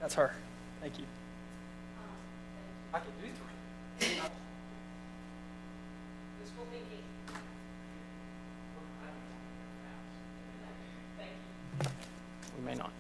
That's her. Thank you. I can do three. Wishful thinking. Thank you. We may not.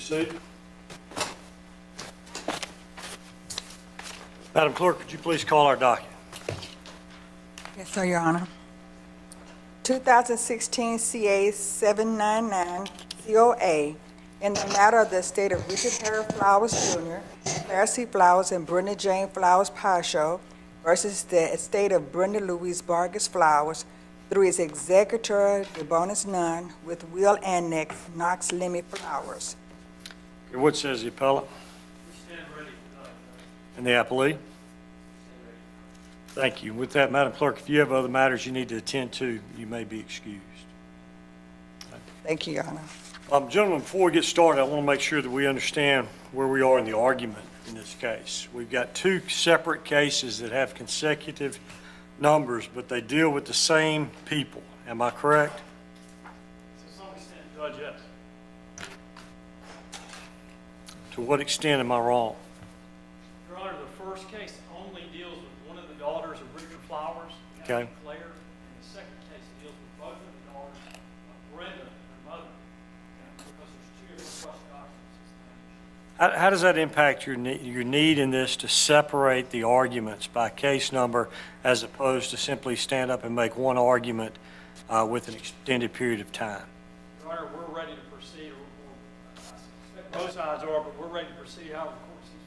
seated. Madam Clerk, could you please call our docket? Yes, sir, Your Honor. 2016 CA 799 COA in the matter of the estate of Richard Harry Flowers Jr., Claire C. Flowers, and Brenda Jane Flowers Paixao versus the estate of Brenda Louise Vargas Flowers through its executor, de bonis none, with will annex Knox Lemmy Flowers. Okay, what says the appellant? Stand ready for that. And the appellee? Thank you. With that, Madam Clerk, if you have other matters you need to attend to, you may be excused. Thank you, Your Honor. Gentlemen, before we get started, I want to make sure that we understand where we are in the argument in this case. We've got two separate cases that have consecutive numbers, but they deal with the same people. Am I correct? To some extent, Judge, yes. To what extent am I wrong? Your Honor, the first case only deals with one of the daughters of Richard Flowers, Okay. Claire, and the second case deals with both of the daughters of Brenda, her mother, because there's two different trust documents. How does that impact your need in this to separate the arguments by case number as opposed to simply stand up and make one argument with an extended period of time? Your Honor, we're ready to proceed, I suspect both sides are, but we're ready to proceed however the court sees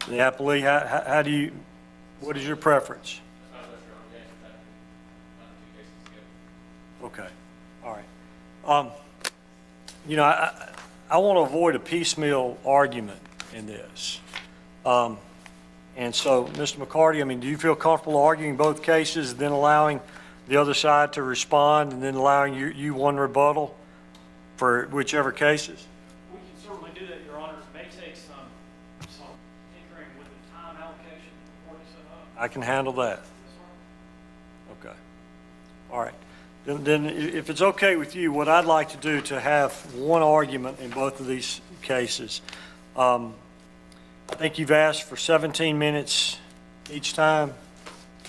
fit. The appellee, what is your preference? Okay, all right. I want to avoid a piecemeal argument in this. And so, Mr. McCarty, do you feel comfortable arguing both cases, then allowing the other side to respond, and then allowing you one rebuttal for whichever cases? We can certainly do that, Your Honor. It may take some tinkering with the time allocation the court has set up. I can handle that. Yes, sir. Okay. All right. Then if it's okay with you, what I'd like to do to have one argument in both of these cases, I think you've asked for 17 minutes each time.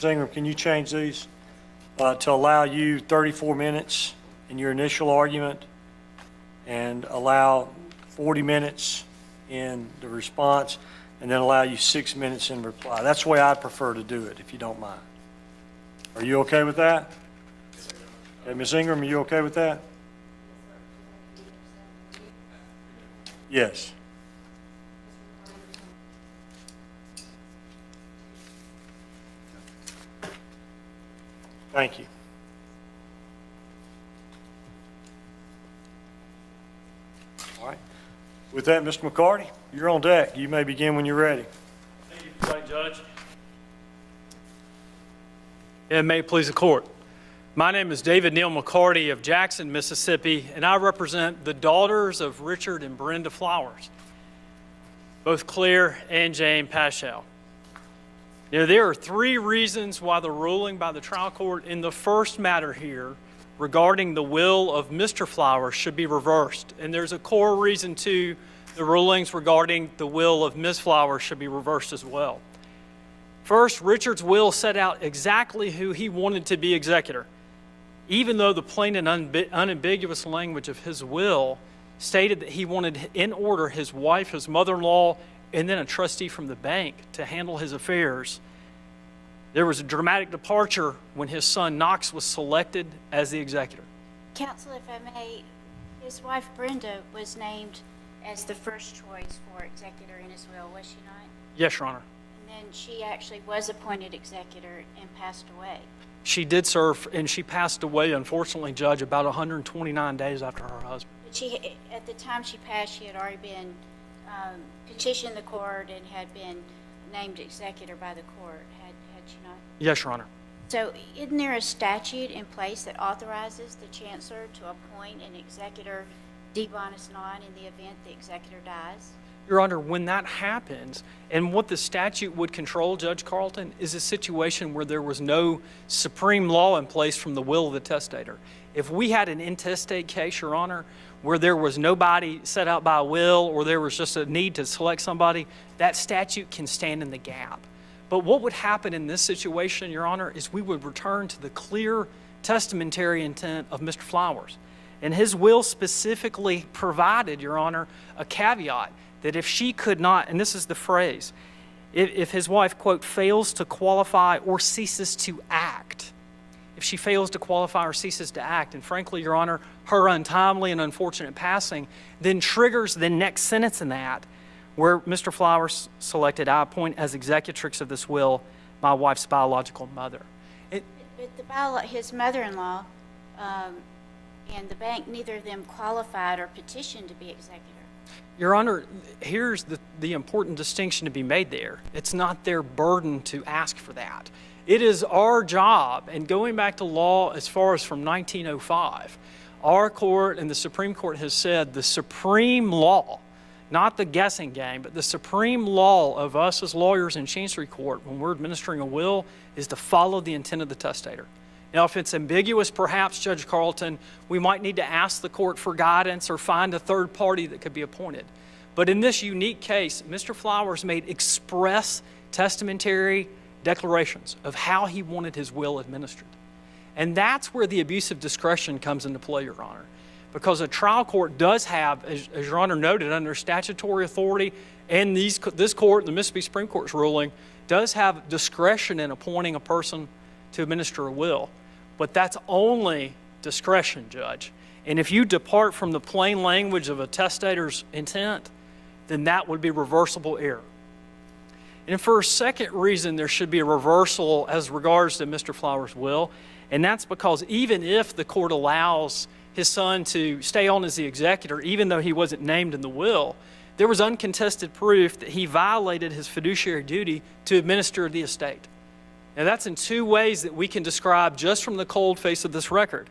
Ingram, can you change these to allow you 34 minutes in your initial argument and allow 40 minutes in the response, and then allow you 6 minutes in reply? That's the way I'd prefer to do it, if you don't mind. Are you okay with that? Okay, Ms. Ingram, are you okay with that? Yes. Thank you. All right. With that, Mr. McCarty, you're on deck. You may begin when you're ready. Thank you, Presiding Judge. And may it please the court. My name is David Neal McCarty of Jackson, Mississippi, and I represent the daughters of Richard and Brenda Flowers, both Claire and Jane Paixao. Now, there are three reasons why the ruling by the trial court in the first matter here regarding the will of Mr. Flowers should be reversed. And there's a core reason, too, the rulings regarding the will of Ms. Flowers should be reversed as well. First, Richard's will set out exactly who he wanted to be executor, even though the plain and unambiguous language of his will stated that he wanted in order his wife, his mother-in-law, and then a trustee from the bank to handle his affairs. There was a dramatic departure when his son Knox was selected as the executor. Counsel, if I may, his wife Brenda was named as the first choice for executor in his will, was she not? Yes, Your Honor. And then she actually was appointed executor and passed away. She did serve, and she passed away, unfortunately, Judge, about 129 days after her husband. But at the time she passed, she had already been petitioned the court and had been named executor by the court, had she not? Yes, Your Honor. So isn't there a statute in place that authorizes the chancellor to appoint an executor de bonis non in the event the executor dies? Your Honor, when that happens, and what the statute would control, Judge Carlton, is a situation where there was no supreme law in place from the will of the testator. If we had an intestate case, Your Honor, where there was nobody set out by will or there was just a need to select somebody, that statute can stand in the gap. But what would happen in this situation, Your Honor, is we would return to the clear testamentary intent of Mr. Flowers. And his will specifically provided, Your Honor, a caveat that if she could not, and this is the phrase, if his wife, quote, fails to qualify or ceases to act, if she fails to qualify or ceases to act, and frankly, Your Honor, her untimely and unfortunate passing then triggers the next sentence in that, where Mr. Flowers selected, I appoint as executrix of this will my wife's biological mother. But his mother-in-law and the bank, neither of them qualified or petitioned to be executor. Your Honor, here's the important distinction to be made there. It's not their burden to ask for that. It is our job, and going back to law as far as from 1905, our court and the Supreme Court has said the supreme law, not the guessing game, but the supreme law of us as lawyers in Chancery Court when we're administering a will is to follow the intent of the testator. Now, if it's ambiguous, perhaps, Judge Carlton, we might need to ask the court for guidance or find a third party that could be appointed. But in this unique case, Mr. Flowers made express testamentary declarations of how he wanted his will administered. And that's where the abuse of discretion comes into play, Your Honor, because a trial court does have, as Your Honor noted, under statutory authority, and this court, the Mississippi Supreme Court's ruling, does have discretion in appointing a person to administer a will. But that's only discretion, Judge. And if you depart from the plain language of a testator's intent, then that would be reversible error. And for a second reason, there should be a reversal as regards to Mr. Flowers' will, and that's because even if the court allows his son to stay on as the executor, even though he wasn't named in the will, there was uncontested proof that he violated his fiduciary duty to administer the estate. Now, that's in two ways that we can describe just from the cold face of this record.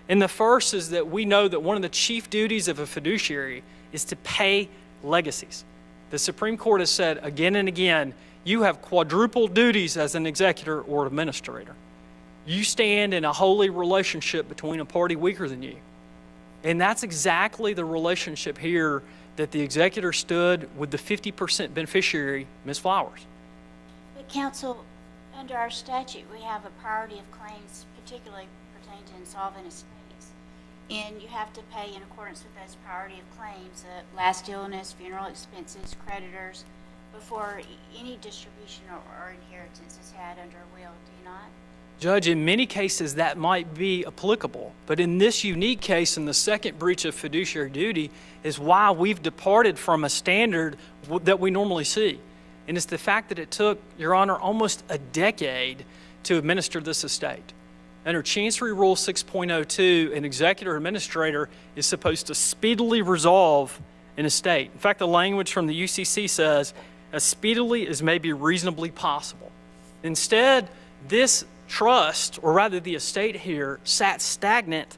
And the first is that we know that one of the chief duties of a fiduciary is to pay legacies. The Supreme Court has said again and again, you have quadruple duties as an executor or administrator. You stand in a holy relationship between a party weaker than you. And that's exactly the relationship here that the executor stood with the 50% beneficiary, Ms. Flowers. But counsel, under our statute, we have a priority of claims particularly pertaining to insolvent estates. And you have to pay in accordance with those priority of claims, last illness, funeral expenses, creditors, before any distribution or inheritance is had under a will, do you not? Judge, in many cases that might be applicable, but in this unique case, in the second breach of fiduciary duty, is why we've departed from a standard that we normally see. And it's the fact that it took, Your Honor, almost a decade to administer this estate. Under Chancery Rule 6.02, an executor administrator is supposed to speedily resolve an estate. In fact, the language from the UCC says, as speedily as may be reasonably possible. Instead, this trust, or rather the estate here, sat stagnant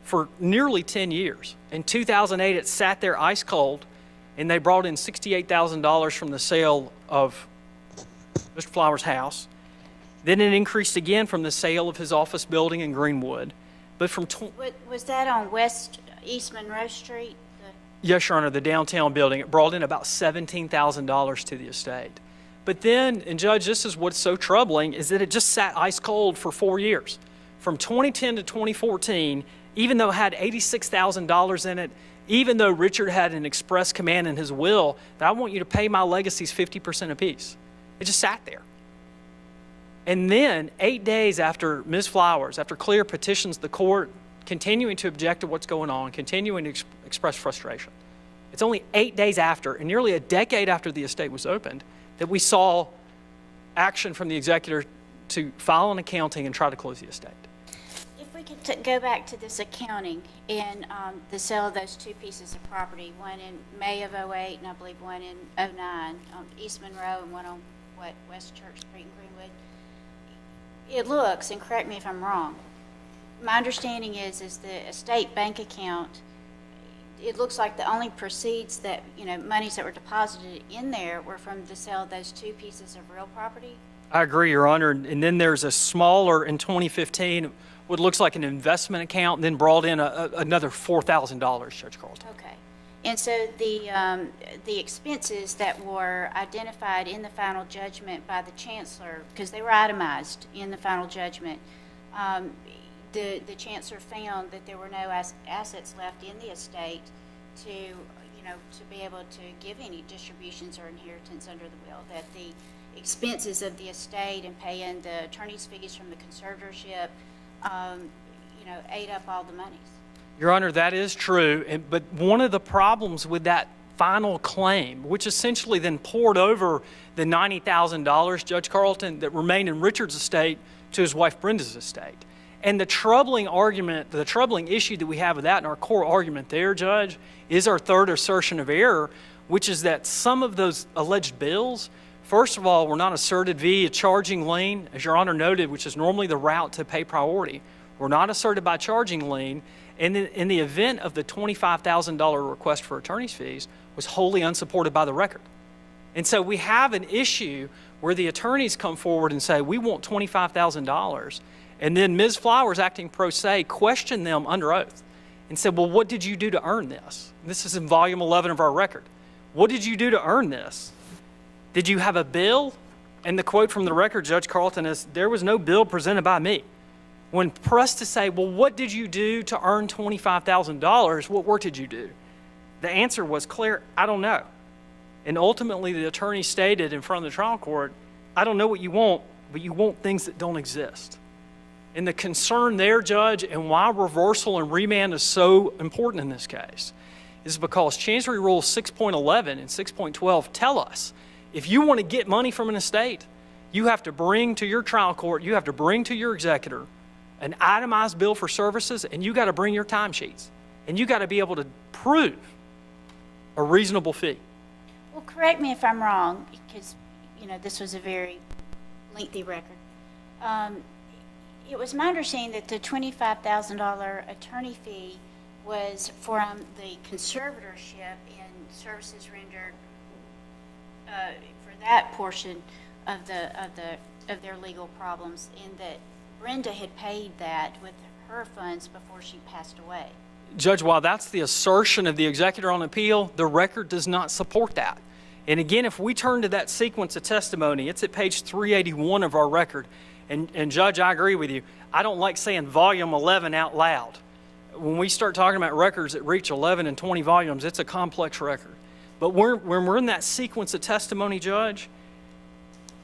for nearly 10 years. In 2008, it sat there ice cold, and they brought in $68,000 from the sale of Mr. Flowers' house. Then it increased again from the sale of his office building in Greenwood. But from Was that on East Monroe Street? Yes, Your Honor, the downtown building. It brought in about $17,000 to the estate. But then, and Judge, this is what's so troubling, is that it just sat ice cold for 4 years. From 2010 to 2014, even though it had $86,000 in it, even though Richard had an express command in his will that I want you to pay my legacies 50% apiece, it just sat there. And then, 8 days after Ms. Flowers, after Clear petitions the court, continuing to object to what's going on, continuing to express frustration, it's only 8 days after, and nearly a decade after the estate was opened, that we saw action from the executor to file an accounting and try to close the estate. If we could go back to this accounting and the sale of those two pieces of property, one in May of '08 and I believe one in '09 on East Monroe and one on West Church Street in Greenwood, it looks, and correct me if I'm wrong, my understanding is the estate bank account, it looks like the only proceeds that, monies that were deposited in there were from the sale of those two pieces of real property? I agree, Your Honor. And then there's a smaller, in 2015, what looks like an investment account, and then brought in another $4,000, Judge Carlton. Okay. And so the expenses that were identified in the final judgment by the chancellor, because they were itemized in the final judgment, the chancellor found that there were no assets left in the estate to, to be able to give any distributions or inheritance under the will, that the expenses of the estate and paying the attorney's fees from the conservatorship, ate up all the monies. Your Honor, that is true, but one of the problems with that final claim, which essentially then poured over the $90,000, Judge Carlton, that remained in Richard's estate to his wife Brenda's estate. And the troubling argument, the troubling issue that we have with that, and our core argument there, Judge, is our third assertion of error, which is that some of those alleged bills, first of all, were not asserted via charging lien, as Your Honor noted, which is normally the route to pay priority, were not asserted by charging lien, and in the event of the $25,000 request for attorney's fees, was wholly unsupported by the record. And so we have an issue where the attorneys come forward and say, we want $25,000, and then Ms. Flowers, acting pro se, questioned them under oath and said, well, what did you do to earn this? This is in volume 11 of our record. What did you do to earn this? Did you have a bill? And the quote from the record, Judge Carlton, is, there was no bill presented by me. When pressed to say, well, what did you do to earn $25,000? What work did you do? The answer was clear, I don't know. And ultimately, the attorney stated in front of the trial court, I don't know what you want, but you want things that don't exist. And the concern there, Judge, and why reversal and remand is so important in this case, is because Chancery Rules 6.11 and 6.12 tell us, if you want to get money from an estate, you have to bring to your trial court, you have to bring to your executor an itemized bill for services, and you got to bring your timesheets. And you got to be able to prove a reasonable fee. Well, correct me if I'm wrong, because, this was a very lengthy record. It was my understanding that the $25,000 attorney fee was from the conservatorship and services rendered for that portion of their legal problems, and that Brenda had paid that with her funds before she passed away. Judge, while that's the assertion of the executor on appeal, the record does not support that. And again, if we turn to that sequence of testimony, it's at page 381 of our record. And Judge, I agree with you. I don't like saying volume 11 out loud. When we start talking about records that reach 11 and 20 volumes, it's a complex record. But when we're in that sequence of testimony, Judge,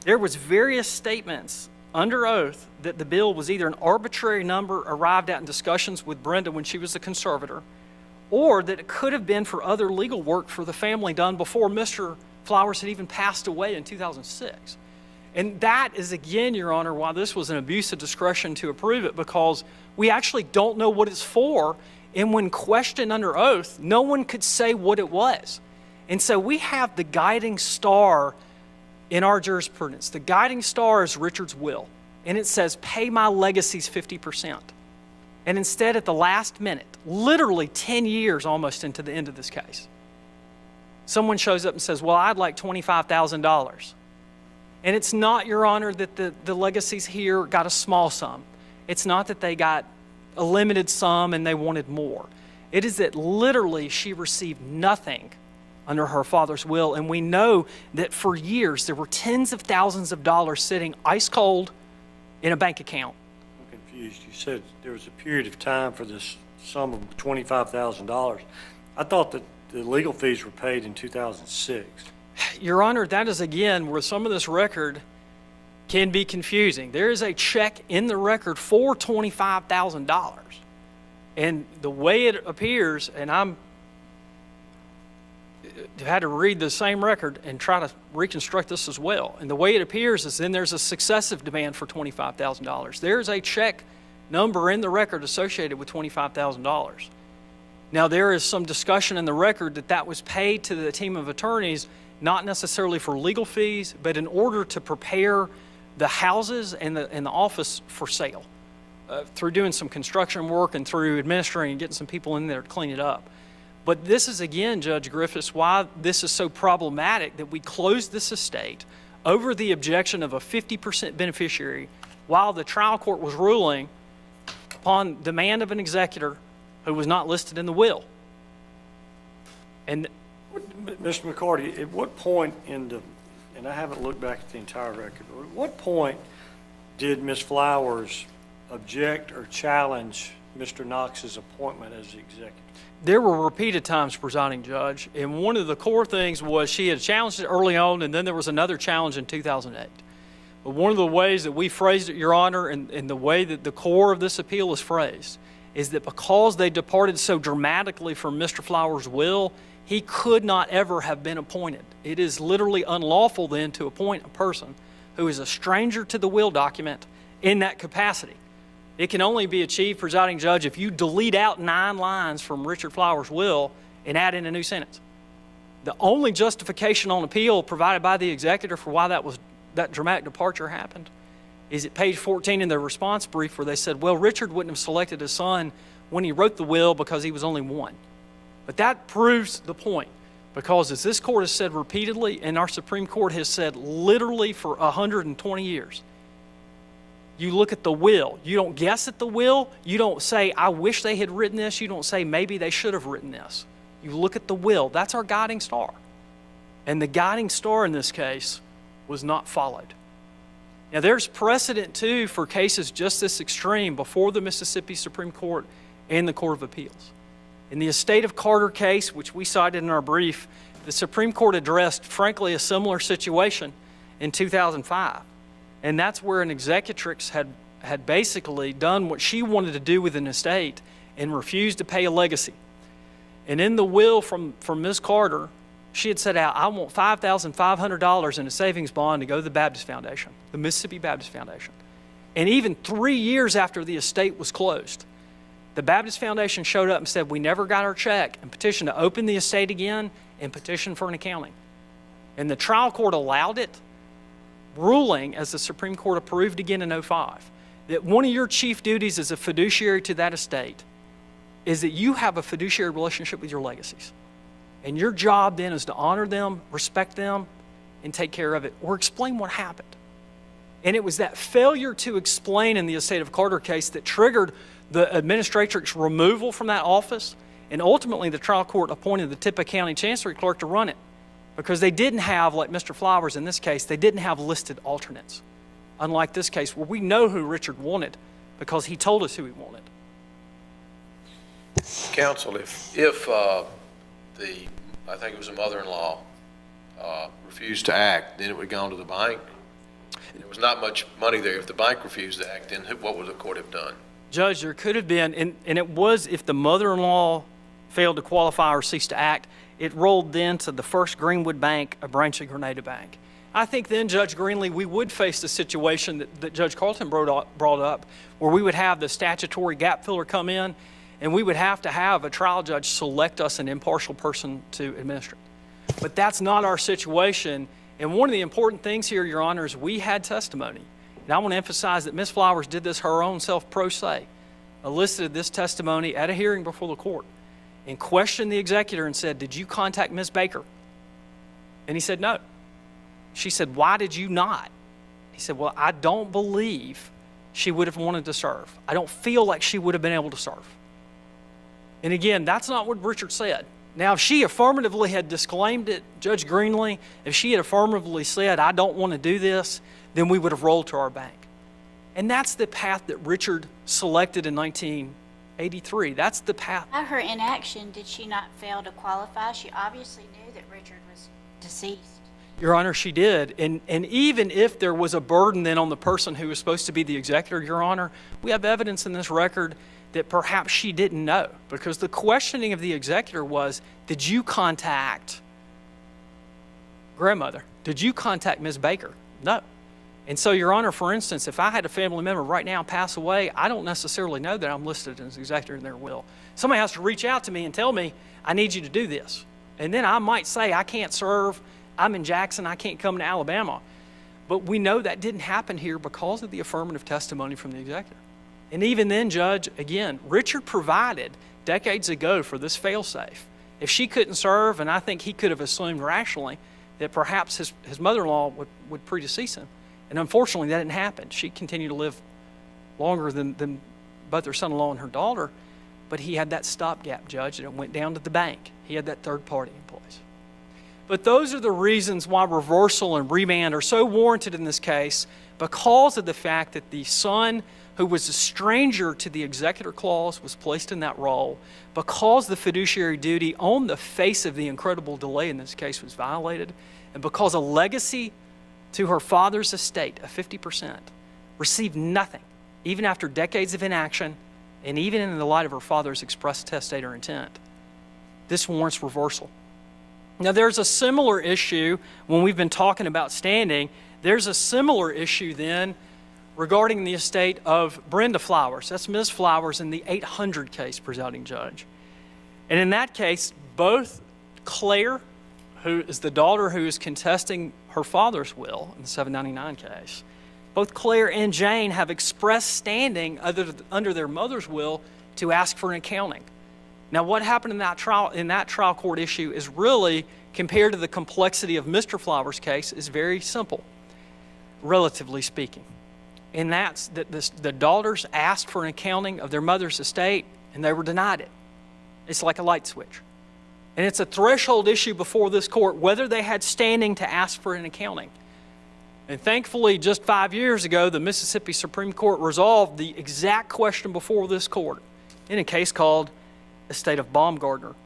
there was various statements under oath that the bill was either an arbitrary number arrived at in discussions with Brenda when she was the conservator, or that it could have been for other legal work for the family done before Mr. Flowers had even passed away in 2006. And that is, again, Your Honor, why this was an abuse of discretion to approve it, because we actually don't know what it's for, and when questioned under oath, no one could say what it was. And so we have the guiding star in our jurisprudence. The guiding star is Richard's will, and it says, pay my legacies 50%. And instead, at the last minute, literally 10 years almost into the end of this case, someone shows up and says, well, I'd like $25,000. And it's not, Your Honor, that the legacies here got a small sum. It's not that they got a limited sum and they wanted more. It is that literally she received nothing under her father's will, and we know that for years there were tens of thousands of dollars sitting ice cold in a bank account. I'm confused. You said there was a period of time for this sum of $25,000. I thought that the legal fees were paid in 2006. Your Honor, that is, again, where some of this record can be confusing. There is a check in the record for $25,000. And the way it appears, and I've had to read the same record and try to reconstruct this as well. And the way it appears is then there's a successive demand for $25,000. There's a check number in the record associated with $25,000. Now, there is some discussion in the record that that was paid to the team of attorneys, not necessarily for legal fees, but in order to prepare the houses and the office for sale, through doing some construction work and through administering and getting some people in there to clean it up. But this is, again, Judge Griffiths, why this is so problematic that we closed this estate over the objection of a 50% beneficiary while the trial court was ruling upon demand of an executor who was not listed in the will. And Mr. McCarty, at what point and I haven't looked back at the entire record, at what point did Ms. Flowers object or challenge Mr. Knox's appointment as the executive? There were repeated times, presiding judge, and one of the core things was she had challenged it early on, and then there was another challenge in 2008. But one of the ways that we phrased it, Your Honor, and the way that the core of this appeal is phrased, is that because they departed so dramatically from Mr. Flowers' will, he could not ever have been appointed. It is literally unlawful then to appoint a person who is a stranger to the will document in that capacity. It can only be achieved, presiding judge, if you delete out 9 lines from Richard Flowers' will and add in a new sentence. The only justification on appeal provided by the executor for why that dramatic departure happened is at page 14 in their response brief, where they said, well, Richard wouldn't have selected his son when he wrote the will because he was only 1. But that proves the point, because as this court has said repeatedly, and our Supreme Court has said literally for 120 years, you look at the will. You don't guess at the will. You don't say, I wish they had written this. You don't say, maybe they should have written this. You look at the will. That's our guiding star. And the guiding star in this case was not followed. Now, there's precedent, too, for cases just this extreme before the Mississippi Supreme Court and the Court of Appeals. In the Estate of Carter case, which we cited in our brief, the Supreme Court addressed, frankly, a similar situation in 2005. And that's where an executrix had basically done what she wanted to do with an estate and refused to pay a legacy. And in the will from Ms. Carter, she had set out, I want $5,500 in a savings bond to go to the Baptist Foundation, the Mississippi Baptist Foundation. And even 3 years after the estate was closed, the Baptist Foundation showed up and said, we never got our check, and petitioned to open the estate again and petitioned for an accounting. And the trial court allowed it, ruling, as the Supreme Court approved again in 2005, that one of your chief duties as a fiduciary to that estate is that you have a fiduciary relationship with your legacies. And your job then is to honor them, respect them, and take care of it, or explain what happened. And it was that failure to explain in the Estate of Carter case that triggered the administratrix removal from that office, and ultimately the trial court appointed the Tippah County Chancery Clerk to run it, because they didn't have, like Mr. Flowers in this case, they didn't have listed alternates. Unlike this case, where we know who Richard wanted because he told us who he wanted. Counsel, if I think it was a mother-in-law, refused to act, then it would have gone to the bank. And there was not much money there. If the bank refused to act, then what would the court have done? Judge, there could have been, and it was if the mother-in-law failed to qualify or ceased to act, it rolled then to the First Greenwood Bank, a branch of Grenada Bank. I think then, Judge Greenlee, we would face the situation that Judge Carlton brought up, where we would have the statutory gap filler come in, and we would have to have a trial judge select us an impartial person to administer it. But that's not our situation. And one of the important things here, Your Honor, is we had testimony. And I want to emphasize that Ms. Flowers did this her own self pro se, elicited this testimony at a hearing before the court, and questioned the executor and said, did you contact Ms. Baker? And he said, no. She said, why did you not? He said, well, I don't believe she would have wanted to serve. I don't feel like she would have been able to serve. And again, that's not what Richard said. Now, if she affirmatively had disclaimed it, Judge Greenlee, if she had affirmatively said, I don't want to do this, then we would have rolled to our bank. And that's the path that Richard selected in 1983. That's the path. By her inaction, did she not fail to qualify? She obviously knew that Richard was deceased. Your Honor, she did. And even if there was a burden then on the person who was supposed to be the executor, Your Honor, we have evidence in this record that perhaps she didn't know, because the questioning of the executor was, did you contact grandmother? Did you contact Ms. Baker? No. And so, Your Honor, for instance, if I had a family member right now pass away, I don't necessarily know that I'm listed as executor in their will. Somebody has to reach out to me and tell me, I need you to do this. And then I might say, I can't serve, I'm in Jackson, I can't come to Alabama. But we know that didn't happen here because of the affirmative testimony from the executor. And even then, Judge, again, Richard provided decades ago for this fail-safe. If she couldn't serve, and I think he could have assumed rationally that perhaps his mother-in-law would predecease him. And unfortunately, that didn't happen. She continued to live longer than both her son-in-law and her daughter, but he had that stopgap, Judge, and it went down to the bank. He had that third party in place. But those are the reasons why reversal and remand are so warranted in this case, because of the fact that the son who was a stranger to the executor clause, was placed in that role because the fiduciary duty on the face of the incredible delay in this case was violated, and because a legacy to her father's estate of 50% received nothing, even after decades of inaction, and even in the light of her father's express testator intent. This warrants reversal. Now, there's a similar issue when we've been talking about standing. There's a similar issue then regarding the estate of Brenda Flowers. That's Ms. Flowers in the 800 case, presiding judge. And in that case, both Claire, who is the daughter who is contesting her father's will in the 799 case, both Claire and Jane have expressed standing under their mother's will to ask for an accounting. Now, what happened in that trial court issue is really, compared to the complexity of Mr. Flowers' case, is very simple, relatively speaking. And that's that the daughters asked for an accounting of their mother's estate, and they were denied it. It's like a light switch. And it's a threshold issue before this court whether they had standing to ask for an accounting. And thankfully, just 5 years ago, the Mississippi Supreme Court resolved the exact question before this court in a case called Estate of Baumgartner.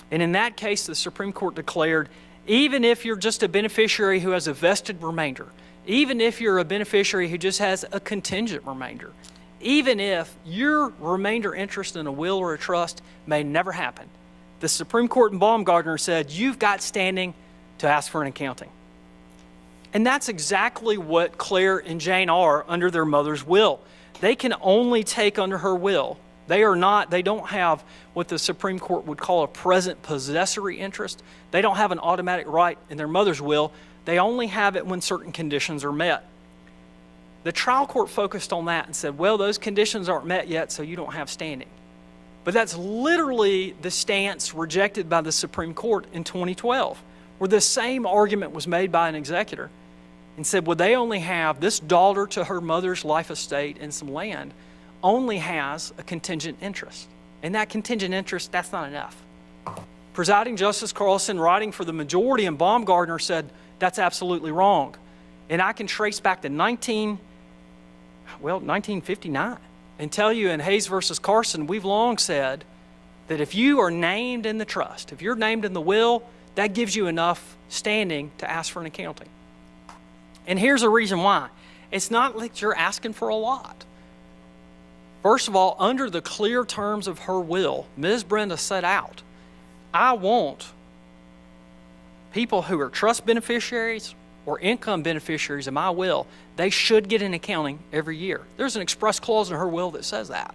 And in that case, the Supreme Court declared, even if you're just a beneficiary who has a vested remainder, even if you're a beneficiary who just has a contingent remainder, even if your remainder interest in a will or a trust may never happen, the Supreme Court in Baumgartner said, you've got standing to ask for an accounting. And that's exactly what Claire and Jane are under their mother's will. They can only take under her will. They don't have what the Supreme Court would call a present possessory interest. They don't have an automatic right in their mother's will. They only have it when certain conditions are met. The trial court focused on that and said, well, those conditions aren't met yet, so you don't have standing. But that's literally the stance rejected by the Supreme Court in 2012, where the same argument was made by an executor and said, well, they only have this daughter to her mother's life estate and some land only has a contingent interest. And that contingent interest, that's not enough. Presiding Justice Carlson, writing for the majority in Baumgartner, said that's absolutely wrong. And I can trace back to 1959 and tell you in Hayes versus Carson, we've long said that if you are named in the trust, if you're named in the will, that gives you enough standing to ask for an accounting. And here's a reason why. It's not like you're asking for a lot. First of all, under the clear terms of her will, Ms. Brenda set out, I want people who are trust beneficiaries or income beneficiaries of my will, they should get an accounting every year. There's an express clause in her will that says that.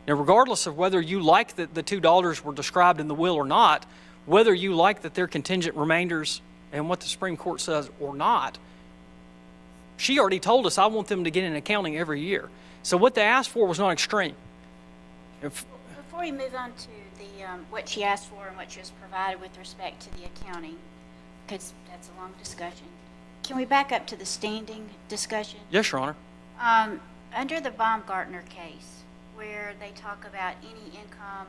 Now, regardless of whether you like that the two daughters were described in the will or not, whether you like that they're contingent remainders and what the Supreme Court says or not, she already told us, I want them to get an accounting every year. So what they asked for was not extreme. Before we move on to the what she asked for and what she was provided with respect to the accounting, because that's a long discussion, can we back up to the standing discussion? Yes, Your Honor. Under the Baumgartner case, where they talk about any income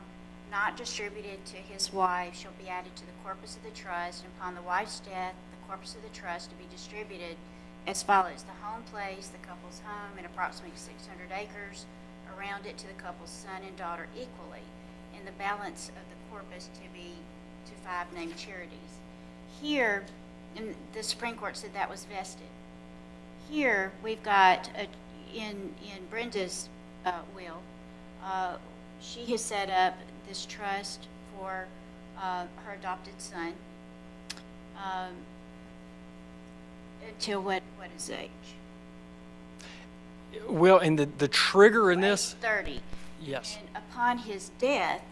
not distributed to his wife shall be added to the corpus of the trust, and upon the wife's death, the corpus of the trust to be distributed as follows: the home place, the couple's home, and approximately 600 acres around it to the couple's son and daughter equally, and the balance of the corpus to be to 5 named charities. Here, and the Supreme Court said that was vested. Here, we've got, in Brenda's will, she has set up this trust for her adopted son until what is age? Well, and the trigger in this, 30. yes. And upon his death,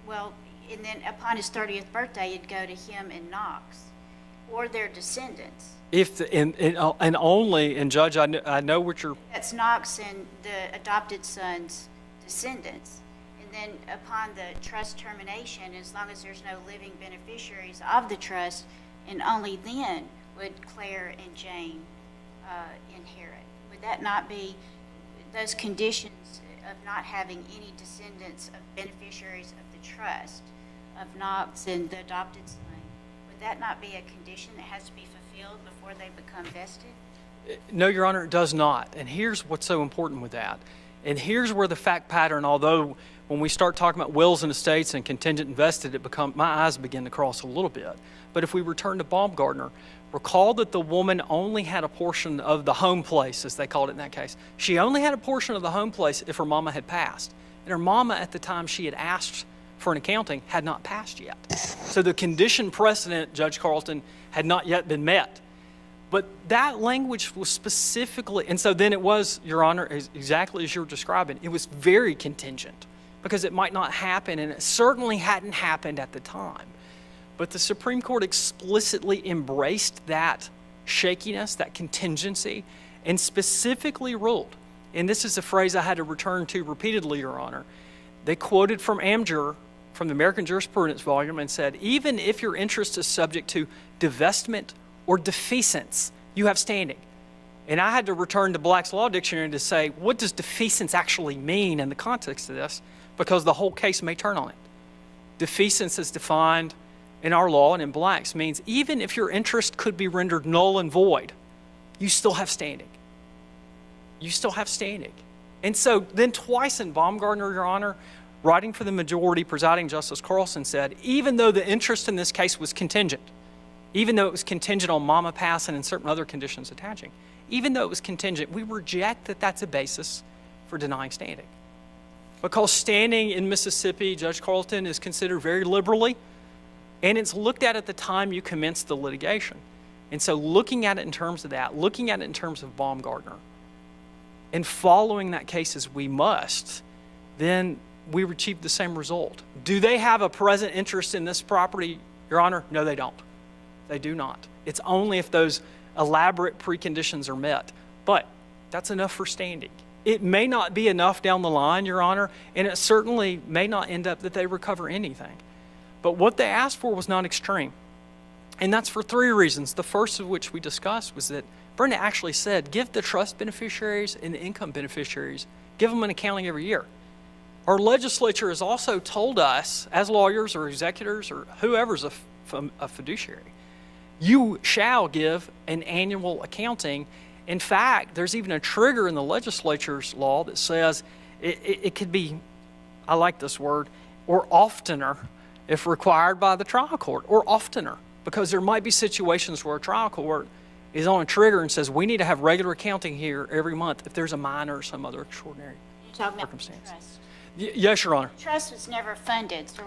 well, and then upon his 30th birthday, it'd go to him and Knox or their descendants. If and only, and Judge, I know what you're. That's Knox and the adopted son's descendants. And then upon the trust termination, as long as there's no living beneficiaries of the trust, and only then would Claire and Jane inherit. Would that not be those conditions of not having any descendants of beneficiaries of the trust of Knox and the adopted son? Would that not be a condition that has to be fulfilled before they become vested? No, Your Honor, it does not. And here's what's so important with that. And here's where the fact pattern, although when we start talking about wills and estates and contingent invested, my eyes begin to cross a little bit. But if we return to Baumgartner, recall that the woman only had a portion of the home place, as they called it in that case. She only had a portion of the home place if her mama had passed. And her mama, at the time she had asked for an accounting, had not passed yet. So the condition precedent, Judge Carlton, had not yet been met. But that language was specifically, and so then it was, Your Honor, exactly as you're describing, it was very contingent because it might not happen, and it certainly hadn't happened at the time. But the Supreme Court explicitly embraced that shakiness, that contingency, and specifically ruled, and this is a phrase I had to return to repeatedly, Your Honor. They quoted from Amjur, from the American Jurisprudence volume, and said, even if your interest is subject to divestment or defeasance, you have standing. And I had to return to Black's Law Dictionary to say, what does defeasance actually mean in the context of this? Because the whole case may turn on it. Defeasance is defined in our law and in Black's means even if your interest could be rendered null and void, you still have standing. You still have standing. And so then twice in Baumgartner, Your Honor, writing for the majority, presiding Justice Carlson said, even though the interest in this case was contingent, even though it was contingent on mama passing and certain other conditions attaching, even though it was contingent, we reject that that's a basis for denying standing. Because standing in Mississippi, Judge Carlton, is considered very liberally, and it's looked at the time you commence the litigation. And so looking at it in terms of that, looking at it in terms of Baumgartner, and following that case as we must, then we achieve the same result. Do they have a present interest in this property, Your Honor? No, they don't. They do not. It's only if those elaborate preconditions are met. But that's enough for standing. It may not be enough down the line, Your Honor, and it certainly may not end up that they recover anything. But what they asked for was not extreme. And that's for three reasons. The first of which we discussed was that Brenda actually said, give the trust beneficiaries and the income beneficiaries, give them an accounting every year. Our legislature has also told us, as lawyers or executors or whoever's a fiduciary, you shall give an annual accounting. In fact, there's even a trigger in the legislature's law that says it could be, I like this word, or oftener if required by the trial court, or oftener, because there might be situations where a trial court is on a trigger and says, we need to have regular accounting here every month if there's a minor or some other extraordinary You're talking about circumstance. trust. Yes, Your Honor. Trust was never funded. So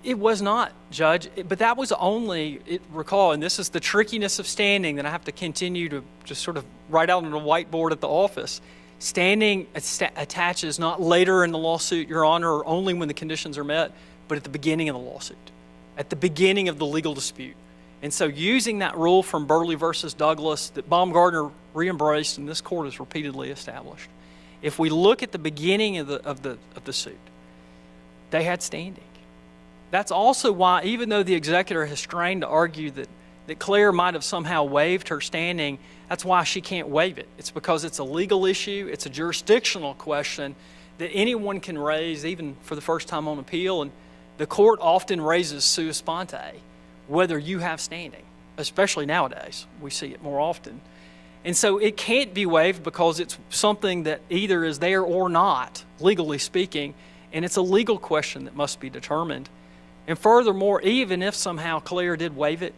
It was not, Judge, but that was only, recall, and this is the trickiness of standing that I have to continue to just sort of write out on the whiteboard at the office. Standing attaches not later in the lawsuit, Your Honor, or only when the conditions are met, but at the beginning of the lawsuit, at the beginning of the legal dispute. And so using that rule from Burley versus Douglas that Baumgartner re-embraced and this court has repeatedly established, if we look at the beginning of the suit, they had standing. That's also why, even though the executor has strained to argue that Claire might have somehow waived her standing, that's why she can't waive it. It's because it's a legal issue, it's a jurisdictional question that anyone can raise, even for the first time on appeal, and the court often raises sua sponte, whether you have standing, especially nowadays. We see it more often. And so it can't be waived because it's something that either is there or not, legally speaking, and it's a legal question that must be determined. And furthermore, even if somehow Claire did waive it,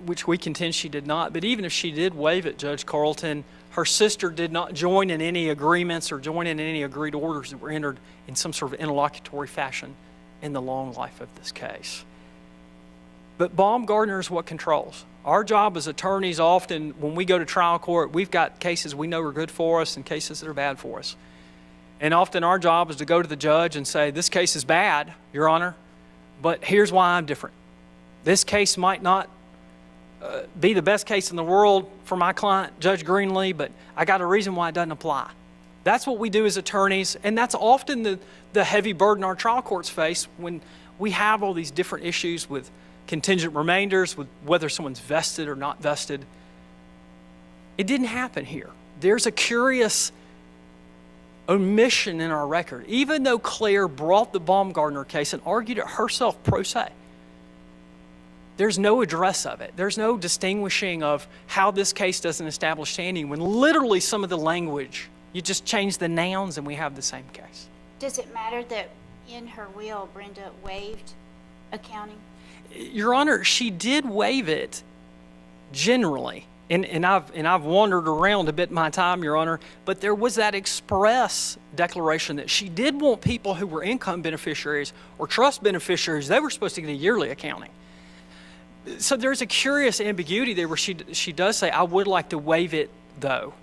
which we contend she did not, but even if she did waive it, Judge Carlton, her sister did not join in any agreements or join in any agreed orders that were entered in some sort of interlocutory fashion in the long life of this case. But Baumgartner is what controls. Our job as attorneys often, when we go to trial court, we've got cases we know are good for us and cases that are bad for us. And often our job is to go to the judge and say, this case is bad, Your Honor, but here's why I'm different. This case might not be the best case in the world for my client, Judge Greenlee, but I got a reason why it doesn't apply. That's what we do as attorneys, and that's often the heavy burden our trial courts face when we have all these different issues with contingent remainders, with whether someone's vested or not vested. It didn't happen here. There's a curious omission in our record. Even though Claire brought the Baumgartner case and argued it herself pro se, There's no address of it. There's no distinguishing of how this case doesn't establish standing when literally some of the language, you just change the nouns and we have the same case. Does it matter that in her will, Brenda waived accounting? Your Honor, she did waive it generally. And I've wandered around a bit in my time, Your Honor, but there was that express declaration that she did want people who were income beneficiaries or trust beneficiaries, they were supposed to get a yearly accounting. So there's a curious ambiguity there where she does say, I would like to waive it, though.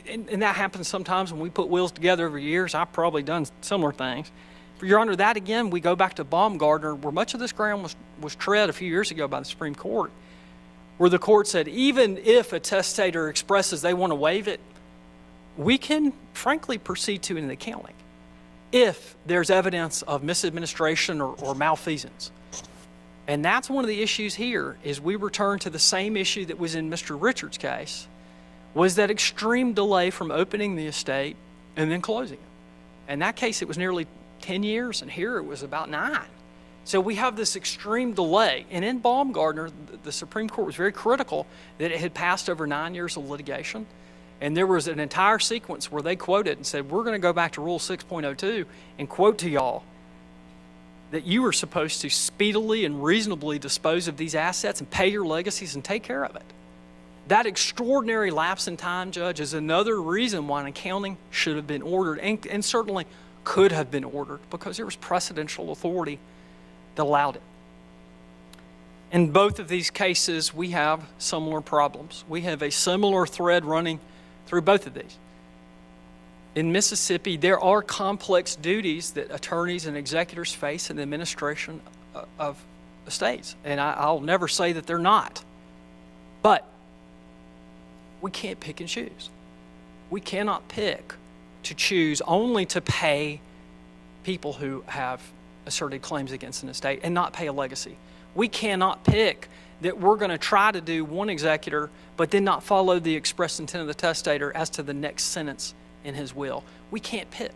And that happens sometimes when we put wills together over years. I've probably done similar things. For Your Honor, that again, we go back to Baumgartner, where much of this ground was tread a few years ago by the Supreme Court, where the court said, even if a testator expresses they want to waive it, we can frankly proceed to an accounting if there's evidence of misadministration or malfeasance. And that's one of the issues here, is we return to the same issue that was in Mr. Richards' case, was that extreme delay from opening the estate and then closing it. In that case, it was nearly 10 years, and here it was about 9. So we have this extreme delay. And in Baumgartner, the Supreme Court was very critical that it had passed over 9 years of litigation. And there was an entire sequence where they quoted and said, we're going to go back to Rule 6.02 and quote to y'all that you were supposed to speedily and reasonably dispose of these assets and pay your legacies and take care of it. That extraordinary lapse in time, Judge, is another reason why an accounting should have been ordered and certainly could have been ordered, because there was precedential authority that allowed it. In both of these cases, we have similar problems. We have a similar thread running through both of these. In Mississippi, there are complex duties that attorneys and executors face in the administration of estates, and I'll never say that they're not. But we can't pick and choose. We cannot pick to choose only to pay people who have asserted claims against an estate and not pay a legacy. We cannot pick that we're going to try to do one executor but then not follow the express intent of the testator as to the next sentence in his will. We can't pick.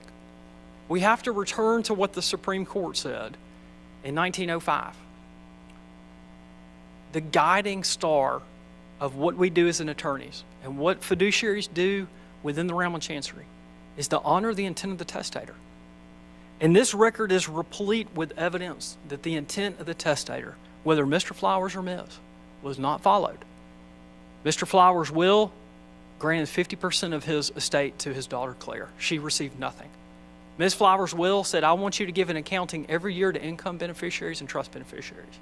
We have to return to what the Supreme Court said in 1905. The guiding star of what we do as an attorneys and what fiduciaries do within the realm of chancery is to honor the intent of the testator. And this record is replete with evidence that the intent of the testator, whether Mr. Flowers or Ms., was not followed. Mr. Flowers' will granted 50% of his estate to his daughter Claire. She received nothing. Ms. Flowers' will said, I want you to give an accounting every year to income beneficiaries and trust beneficiaries.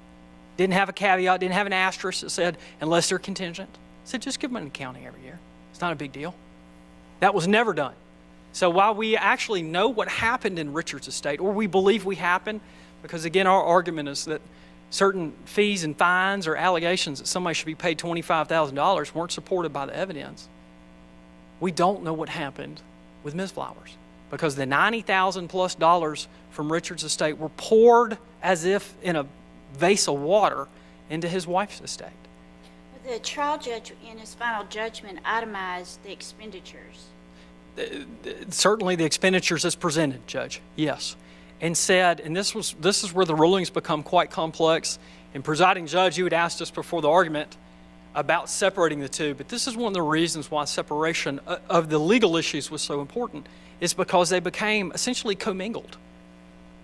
Didn't have a caveat, didn't have an asterisk that said, unless they're contingent. Said, just give them an accounting every year. It's not a big deal. That was never done. So while we actually know what happened in Richard's estate, or we believe we happened, because again, our argument is that certain fees and fines or allegations that somebody should be paid $25,000 weren't supported by the evidence, we don't know what happened with Ms. Flowers, because the $90,000 plus from Richard's estate were poured as if in a vase of water into his wife's estate. The trial judge in his final judgment itemized the expenditures. Certainly the expenditures as presented, Judge, yes. And said, and this is where the rulings become quite complex. And presiding judge, you had asked us before the argument about separating the two, but this is one of the reasons why separation of the legal issues was so important, is because they became essentially commingled.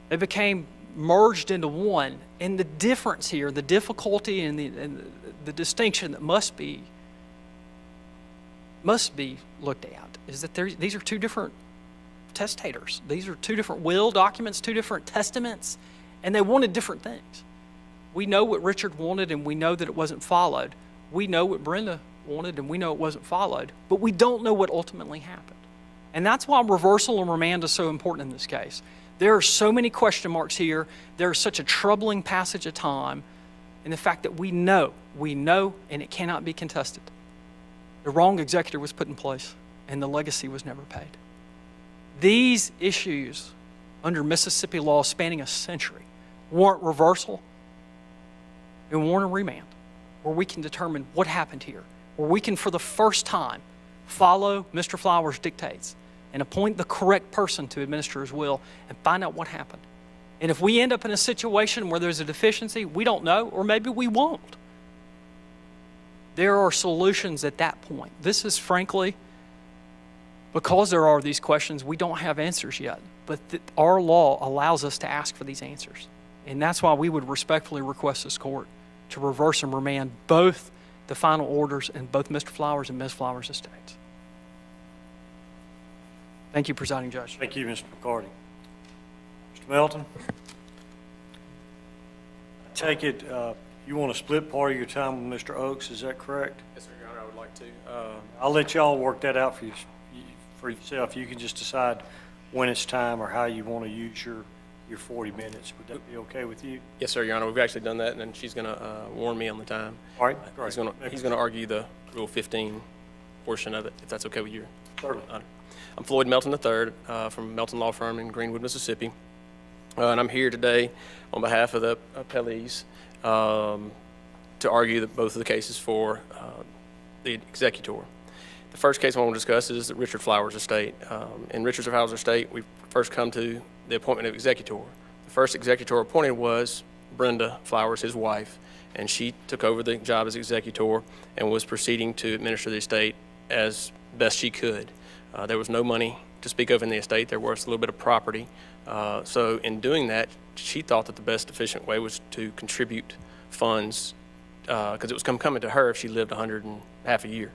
They became merged into one. And the difference here, the difficulty and the distinction that must be looked at is that these are two different testators. These are two different will documents, two different testaments, and they wanted different things. We know what Richard wanted, and we know that it wasn't followed. We know what Brenda wanted, and we know it wasn't followed, but we don't know what ultimately happened. And that's why reversal and remand is so important in this case. There are so many question marks here. There's such a troubling passage of time in the fact that we know, and it cannot be contested. The wrong executor was put in place, and the legacy was never paid. These issues under Mississippi law spanning a century warrant reversal and warrant a remand, where we can determine what happened here, where we can, for the first time, follow Mr. Flowers' dictates and appoint the correct person to administer his will and find out what happened. And if we end up in a situation where there's a deficiency, we don't know, or maybe we won't. There are solutions at that point. This is frankly, because there are these questions, we don't have answers yet. But our law allows us to ask for these answers. And that's why we would respectfully request this court to reverse and remand both the final orders in both Mr. Flowers and Ms. Flowers' estates. Thank you, Presiding Judge. Thank you, Mr. McCarty. Mr. Melton? I take it you want to split part of your time with Mr. Oakes, is that correct? Yes, sir, Your Honor, I would like to. I'll let y'all work that out for yourself. You can just decide when it's time or how you want to use your 40 minutes. Would that be okay with you? Yes, sir, Your Honor, we've actually done that, and then she's going to warn me on the time. All right, great. He's going to argue the Rule 15 portion of it, if that's okay with you. Certainly. I'm Floyd Melton III from Melton Law Firm in Greenwood, Mississippi. And I'm here today on behalf of the appellees to argue that both of the cases for the executor. The first case I want to discuss is the Richard Flowers estate. In Richard Flowers estate, we first come to the appointment of executor. The first executor appointed was Brenda Flowers, his wife, and she took over the job as executor and was proceeding to administer the estate as best she could. There was no money to speak of in the estate. There was a little bit of property. So in doing that, she thought that the best efficient way was to contribute funds because it was coming to her if she lived 100 and half a year.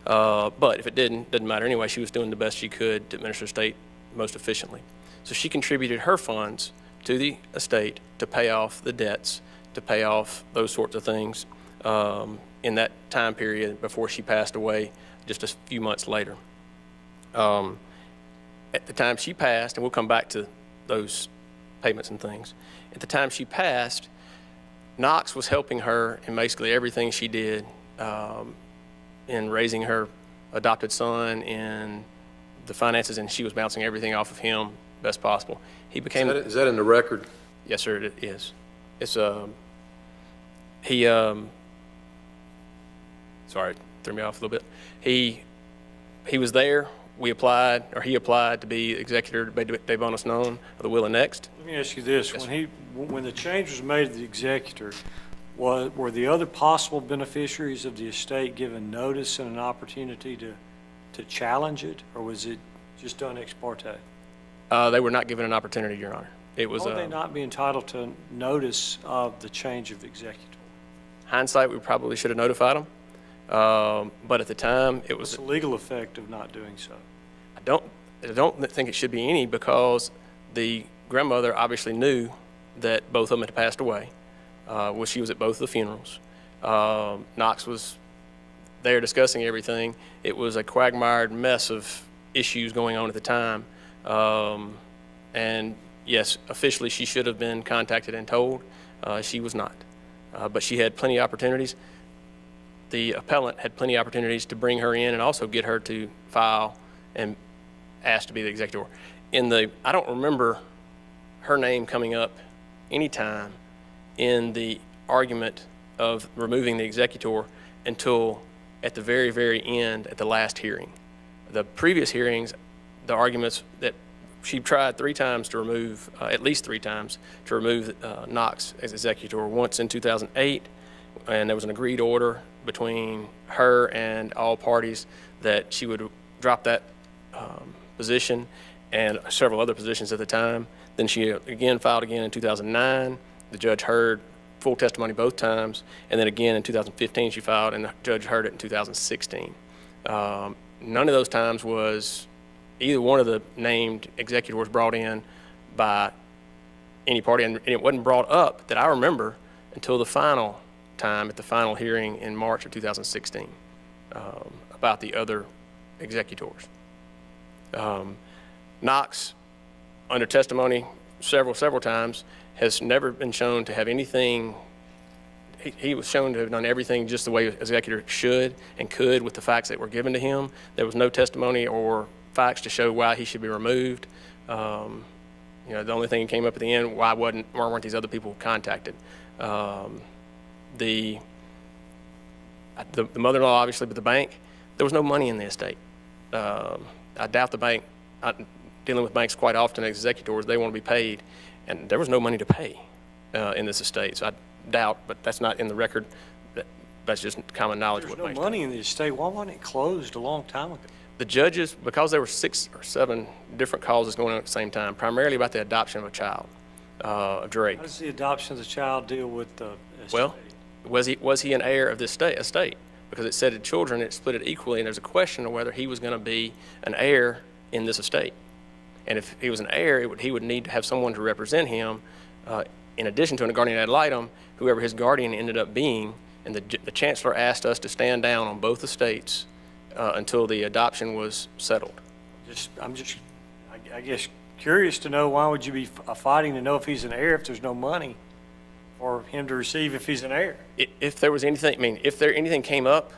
But if it didn't matter anyway. She was doing the best she could to administer the estate most efficiently. So she contributed her funds to the estate to pay off the debts, to pay off those sorts of things in that time period before she passed away just a few months later. At the time she passed, and we'll come back to those payments and things, at the time she passed, Knox was helping her in basically everything she did in raising her adopted son, in the finances, and she was bouncing everything off of him best possible. He became... Is that in the record? Yes, sir, it is. It's, sorry, threw me off a little bit. He was there. He applied to be executor de bonus non of the will annexed. Let me ask you this. Yes, When the change was made to the executor, were the other possible beneficiaries of the estate given notice and an opportunity to challenge it, or was it just done ex parte? They were not given an opportunity, Your Honor. It was... Would they not be entitled to notice of the change of executor? hindsight, we probably should have notified them. But at the time, it was... What's the legal effect of not doing so? I don't think it should be any, because the grandmother obviously knew that both of them had passed away. She was at both of the funerals. Knox was there discussing everything. It was a quagmired mess of issues going on at the time. And yes, officially she should have been contacted and told. She was not. But she had plenty of opportunities. The appellant had plenty of opportunities to bring her in and also get her to file and ask to be the executor. I don't remember her name coming up any time in the argument of removing the executor until at the very, very end at the last hearing. The previous hearings, the arguments that she tried 3 times to remove, at least 3 times, to remove Knox as executor. Once in 2008, and there was an agreed order between her and all parties that she would drop that position and several other positions at the time. Then she again filed again in 2009. The judge heard full testimony both times, and then again in 2015 she filed, and the judge heard it in 2016. None of those times was either one of the named executors brought in by any party, and it wasn't brought up that I remember until the final time at the final hearing in March of 2016 about the other executors. Knox, under testimony several times, has never been shown to have anything. He was shown to have done everything just the way an executor should and could with the facts that were given to him. There was no testimony or facts to show why he should be removed. The only thing that came up at the end, why weren't these other people contacted? The mother-in-law, obviously, but the bank, there was no money in the estate. I doubt the bank, dealing with banks quite often, executors, they want to be paid, and there was no money to pay in this estate. So I doubt, but that's not in the record. That's just common knowledge. There's what no banks money in the estate. Why wasn't it closed a long time ago? The judges, because there were 6 or 7 different causes going on at the same time, primarily about the adoption of a child, of Drake. How does the adoption of the child deal with the estate? Well, was he an heir of this estate? Because it said to children, it split it equally, and there's a question of whether he was going to be an heir in this estate. And if he was an heir, he would need to have someone to represent him, in addition to a guardian ad litem, whoever his guardian ended up being. And the chancellor asked us to stand down on both estates until the adoption was settled. I guess, curious to know, why would you be fighting to know if he's an heir if there's no money for him to receive if he's an heir? If there was anything, I mean, if anything came up,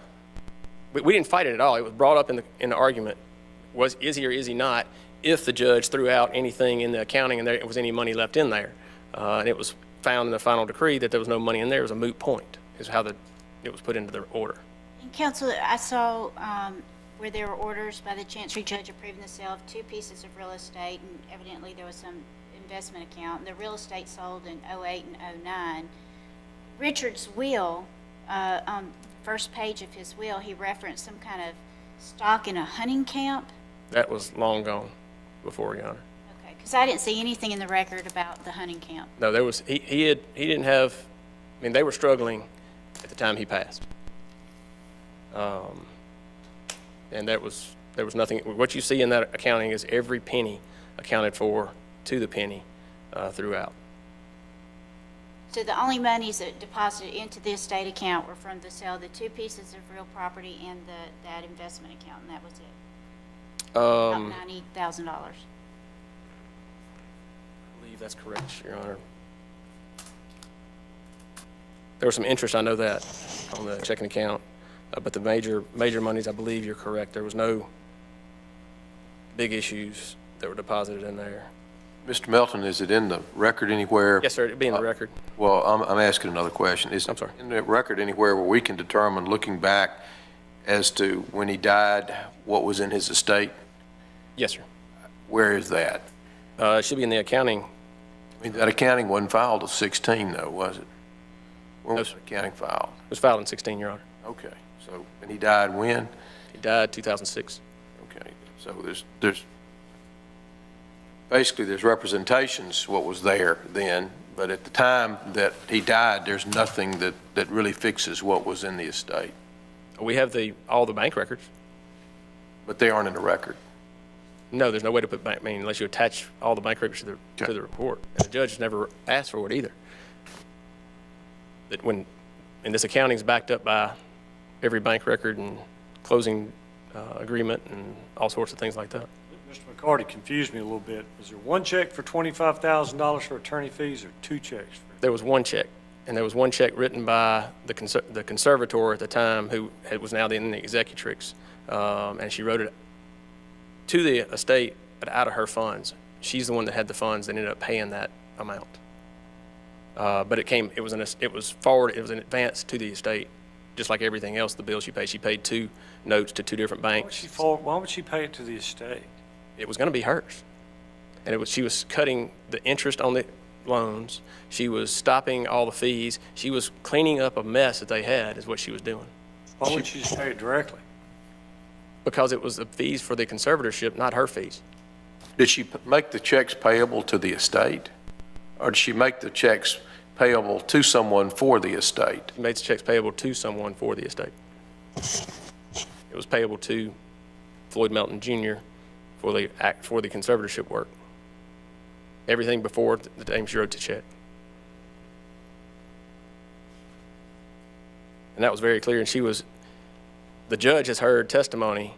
we didn't fight it at all. It was brought up in the argument, is he or is he not, if the judge threw out anything in the accounting and there was any money left in there. And it was found in the final decree that there was no money in there. It was a moot point, is how it was put into the order. And counsel, I saw where there were orders by the Chancery Judge approving the sale of 2 pieces of real estate, and evidently there was some investment account. And the real estate sold in 08 and 09. Richard's will, on the first page of his will, he referenced some kind of stock in a hunting camp. That was long gone before, Your Honor. Okay, because I didn't see anything in the record about the hunting camp. No, there was, he didn't have, I mean, they were struggling at the time he passed. And there was nothing, what you see in that accounting is every penny accounted for to the penny throughout. So the only monies that deposited into the estate account were from the sale of the 2 pieces of real property and that investment account, and that was it? About $90,000. I believe that's correct, Your Honor. There was some interest, I know that, on the checking account, but the major monies, I believe you're correct. There was no big issues that were deposited in there. Mr. Melton, is it in the record anywhere? Yes, sir, it'd be in the record. Well, I'm asking another question. I'm sorry. In the record anywhere where we can determine, looking back, as to when he died, what was in his estate? Yes, sir. Where is that? It should be in the accounting. I mean, that accounting wasn't filed till 16, though, was it? Where was No, the accounting filed? It was filed in 16, Your Honor. Okay, so, and he died when? He died 2006. Okay, so there's basically there's representations what was there then, but at the time that he died, there's nothing that really fixes what was in the estate. We have all the bank records. But they aren't in the record. No, there's no way to put bank, I mean, unless you attach all the bank records to the report. And the judge never asked for it either. And this accounting's backed up by every bank record and closing agreement and all sorts of things like that. Mr. McCarty confused me a little bit. Was there one check for $25,000 for attorney fees or 2 checks? There was one check, and there was one check written by the conservator at the time, who was now in the executrix, and she wrote it to the estate, but out of her funds. She's the one that had the funds that ended up paying that amount. But it was an advance to the estate, just like everything else, the bill she paid. She paid 2 notes to 2 different banks. Why would she pay it to the estate? It was going to be hers. And she was cutting the interest on the loans. She was stopping all the fees. She was cleaning up a mess that they had, is what she was doing. Why wouldn't she just pay it directly? Because it was the fees for the conservatorship, not her fees. Did she make the checks payable to the estate? Or did she make the checks payable to someone for the estate? She made the checks payable to someone for the estate. It was payable to Floyd Melton Jr. for the conservatorship work. Everything before the time she wrote the check. And that was very clear, and the judge has heard testimony.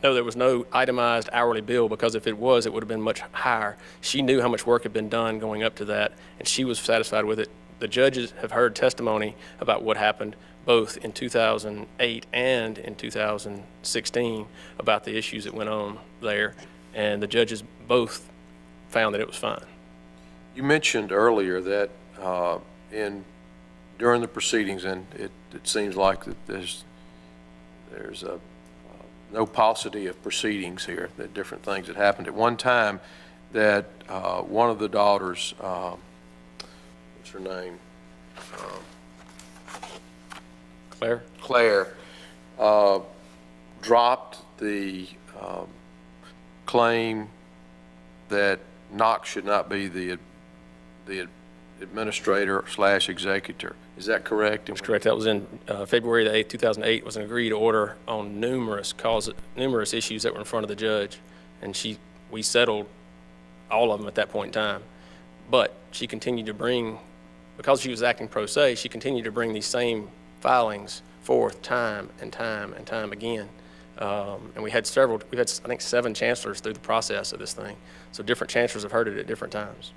No, there was no itemized hourly bill, because if it was, it would have been much higher. She knew how much work had been done going up to that, and she was satisfied with it. The judges have heard testimony about what happened both in 2008 and in 2016 about the issues that went on there, and the judges both found that it was fine. You mentioned earlier that during the proceedings, and it seems like that there's no paucity of proceedings here, that different things that happened. At one time, that one of the daughters, what's her name? Claire, dropped the claim that Knox should not be the administrator / executor. Is that correct? That's correct. That was in February the 8th, 2008, was an agreed order on numerous issues that were in front of the judge, and we settled all of them at that point in time. But she continued to bring, because she was acting pro se, she continued to bring these same filings forth time and time and time again. And we had I think 7 chancellors through the process of this thing. So different chancellors have heard it at different times.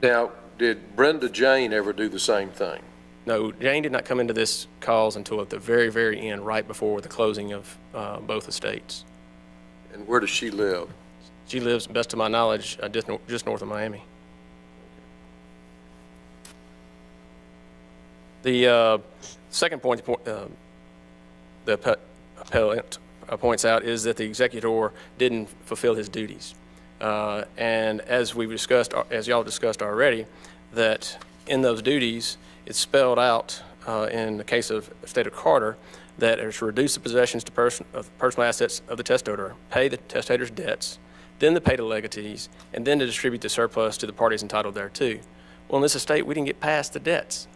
Now, did Brenda Jane ever do the same thing? No, Jane did not come into this cause until at the very, very end, right before the closing of both estates. And where does she live? She lives, best of my knowledge, just north of Miami. The second point the appellant points out is that the executor didn't fulfill his duties. And as we've discussed, as y'all discussed already, that in those duties, it's spelled out in the case of the state of Carter that it's to reduce the possessions to personal assets of the testator, pay the testator's debts, then to pay the legatees, and then to distribute the surplus to the parties entitled thereto. Well, in this estate, we didn't get past the debts.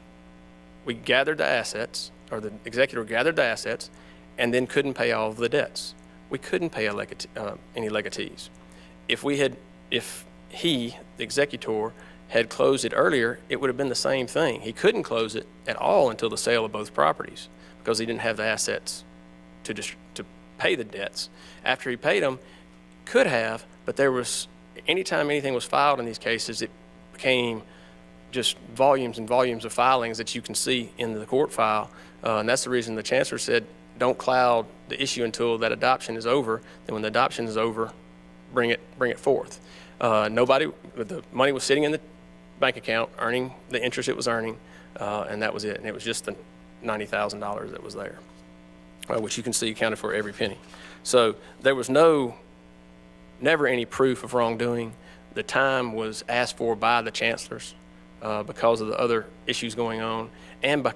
We gathered the assets, or the executor gathered the assets, and then couldn't pay all of the debts. We couldn't pay any legatees. If he, the executor, had closed it earlier, it would have been the same thing. He couldn't close it at all until the sale of both properties because he didn't have the assets to pay the debts. After he paid them, could have, but there was, anytime anything was filed in these cases, it became just volumes and volumes of filings that you can see in the court file. And that's the reason the chancellor said, don't cloud the issue until that adoption is over. Then when the adoption is over, bring it forth. The money was sitting in the bank account, earning the interest it was earning, and that was it. And it was just the $90,000 that was there, which you can see accounted for every penny. So there was never any proof of wrongdoing. The time was asked for by the chancellors because of the other issues going on, and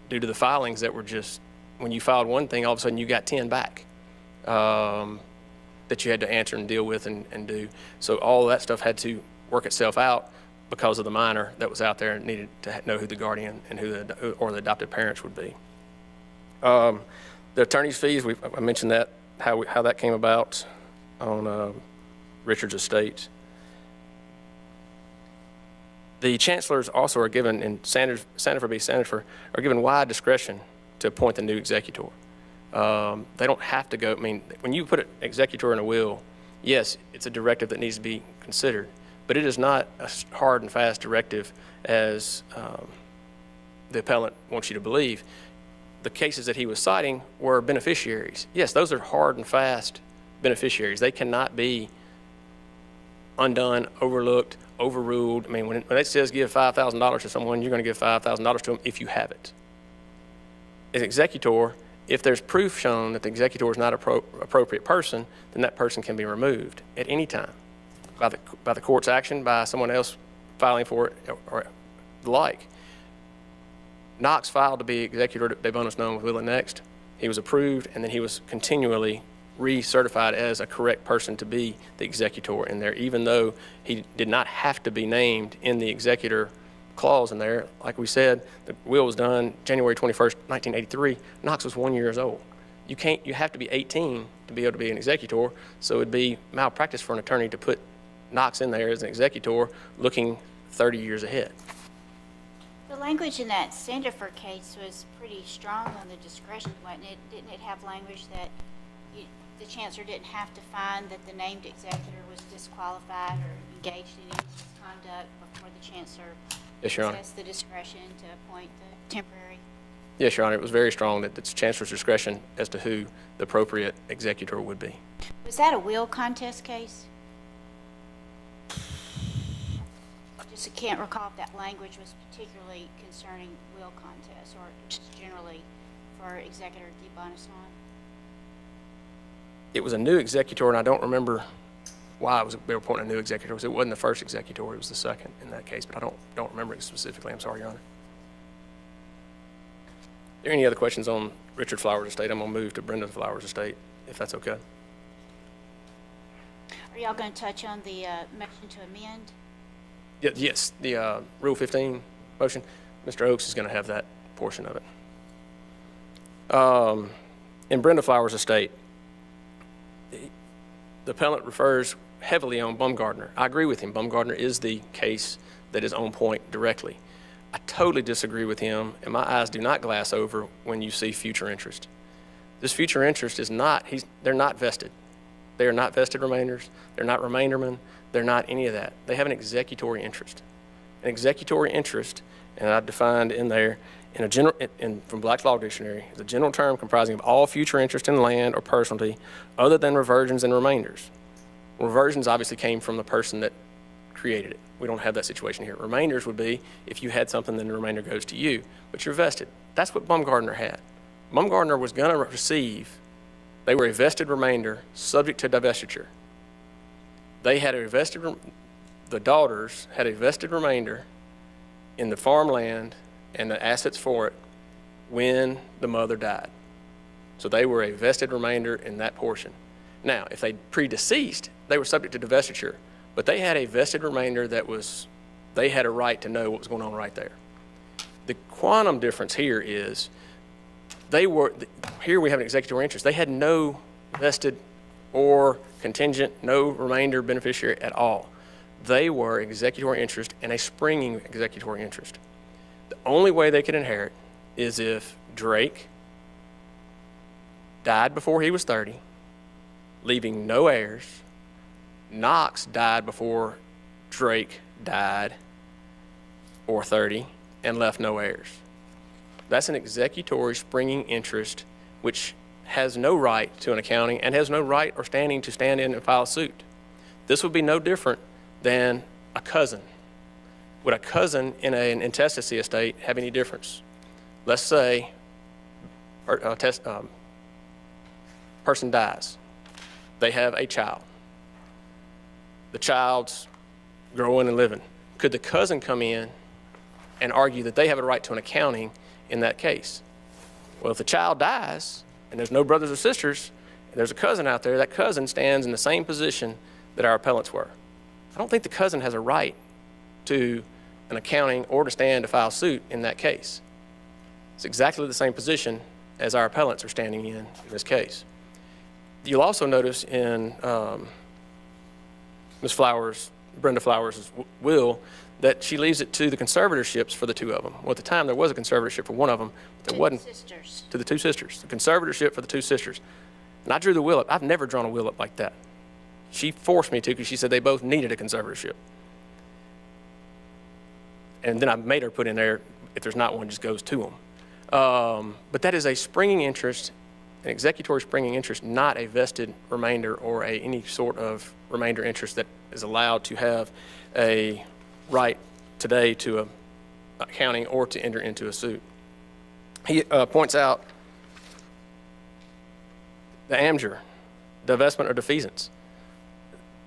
due to the filings that were just, when you filed one thing, all of a sudden you got 10 back that you had to answer and deal with and do. So all of that stuff had to work itself out because of the minor that was out there and needed to know who the guardian and or the adopted parents would be. The attorney's fees, I mentioned that, how that came about on Richard's estate. The chancellors also are given, in Sandifer v. Sandifer, are given wide discretion to appoint the new executor. They don't have to go, I mean, when you put an executor in a will, yes, it's a directive that needs to be considered, but it is not a hard and fast directive as the appellant wants you to believe. The cases that he was citing were beneficiaries. Yes, those are hard and fast beneficiaries. They cannot be undone, overlooked, overruled. I mean, when it says give $5,000 to someone, you're going to give $5,000 to them if you have it. An executor, if there's proof shown that the executor is not an appropriate person, then that person can be removed at any time by the court's action, by someone else filing for it, or the like. Knox filed to be executor de bonus known with will and next. He was approved, and then he was continually recertified as a correct person to be the executor in there, even though he did not have to be named in the executor clause in there. Like we said, the will was done January 21st, 1983. Knox was 1 year old. You have to be 18 to be able to be an executor, so it'd be malpractice for an attorney to put Knox in there as an executor looking 30 years ahead. The language in that Sandifer case was pretty strong on the discretion, wasn't it? Didn't it have language that the chancellor didn't have to find that the named executor was disqualified or engaged in any misconduct before the chancellor Yes, Your Honor. possessed the discretion to appoint the temporary? Yes, Your Honor. It was very strong that it's chancellor's discretion as to who the appropriate executor would be. Was that a will contest case? I can't recall if that language was particularly concerning will contests or just generally for executor de Bonasson? It was a new executor, and I don't remember why they were appointing a new executor. It wasn't the first executor, it was the second in that case, but I don't remember it specifically. I'm sorry, Your Honor. Are there any other questions on Richard Flowers' estate? I'm going to move to Brenda Flowers' estate, if that's okay. Are y'all going to touch on the motion to amend? Yes, the Rule 15 motion. Mr. Oakes is going to have that portion of it. In Brenda Flowers' estate, the appellant refers heavily on Baumgardner. I agree with him. Baumgardner is the case that is on point directly. I totally disagree with him, and my eyes do not glass over when you see future interest. This future interest is not, they're not vested. They are not vested remainders. They're not remaindermen. They're not any of that. They have an executory interest. An executory interest, and I defined in there, from Black's Law Dictionary, is a general term comprising of all future interest in land or personalty other than reversions and remainders. Reversions obviously came from the person that created it. We don't have that situation here. Remainders would be if you had something, then the remainder goes to you, but you're vested. That's what Baumgardner had. Baumgardner was going to receive, they were a vested remainder subject to divestiture. They had a vested, the daughters had a vested remainder in the farmland and the assets for it when the mother died. So they were a vested remainder in that portion. Now, if they predeceased, they were subject to divestiture, but they had a vested remainder that was, they had a right to know what was going on right there. The quantum difference here is here we have an executory interest. They had no vested or contingent, no remainder beneficiary at all. They were executory interest and a springing executory interest. The only way they could inherit is if Drake died before he was 30, leaving no heirs. Knox died before Drake died, or 30, and left no heirs. That's an executory springing interest which has no right to an accounting and has no right or standing to stand in and file suit. This would be no different than a cousin. Would a cousin in an intestacy estate have any difference? Let's say person dies. They have a child. The child's growing and living. Could the cousin come in and argue that they have a right to an accounting in that case? Well, if the child dies and there's no brothers or sisters, and there's a cousin out there, that cousin stands in the same position that our appellants were. I don't think the cousin has a right to an accounting or to stand to file suit in that case. It's exactly the same position as our appellants are standing in this case. You'll also notice in Ms. Flowers, Brenda Flowers' will, that she leaves it to the conservatorships for the two of them. Well, at the time, there was a conservatorship for one of them, but there wasn't. Sisters. To the two sisters. The conservatorship for the two sisters. And I drew the will up. I've never drawn a will up like that. She forced me to because she said they both needed a conservatorship. And then I made her put in there, if there's not one, just goes to them. But that is a springing interest, an executory springing interest, not a vested remainder or any sort of remainder interest that is allowed to have a right today to a accounting or to enter into a suit. He points out the amjure, divestment or defeasance.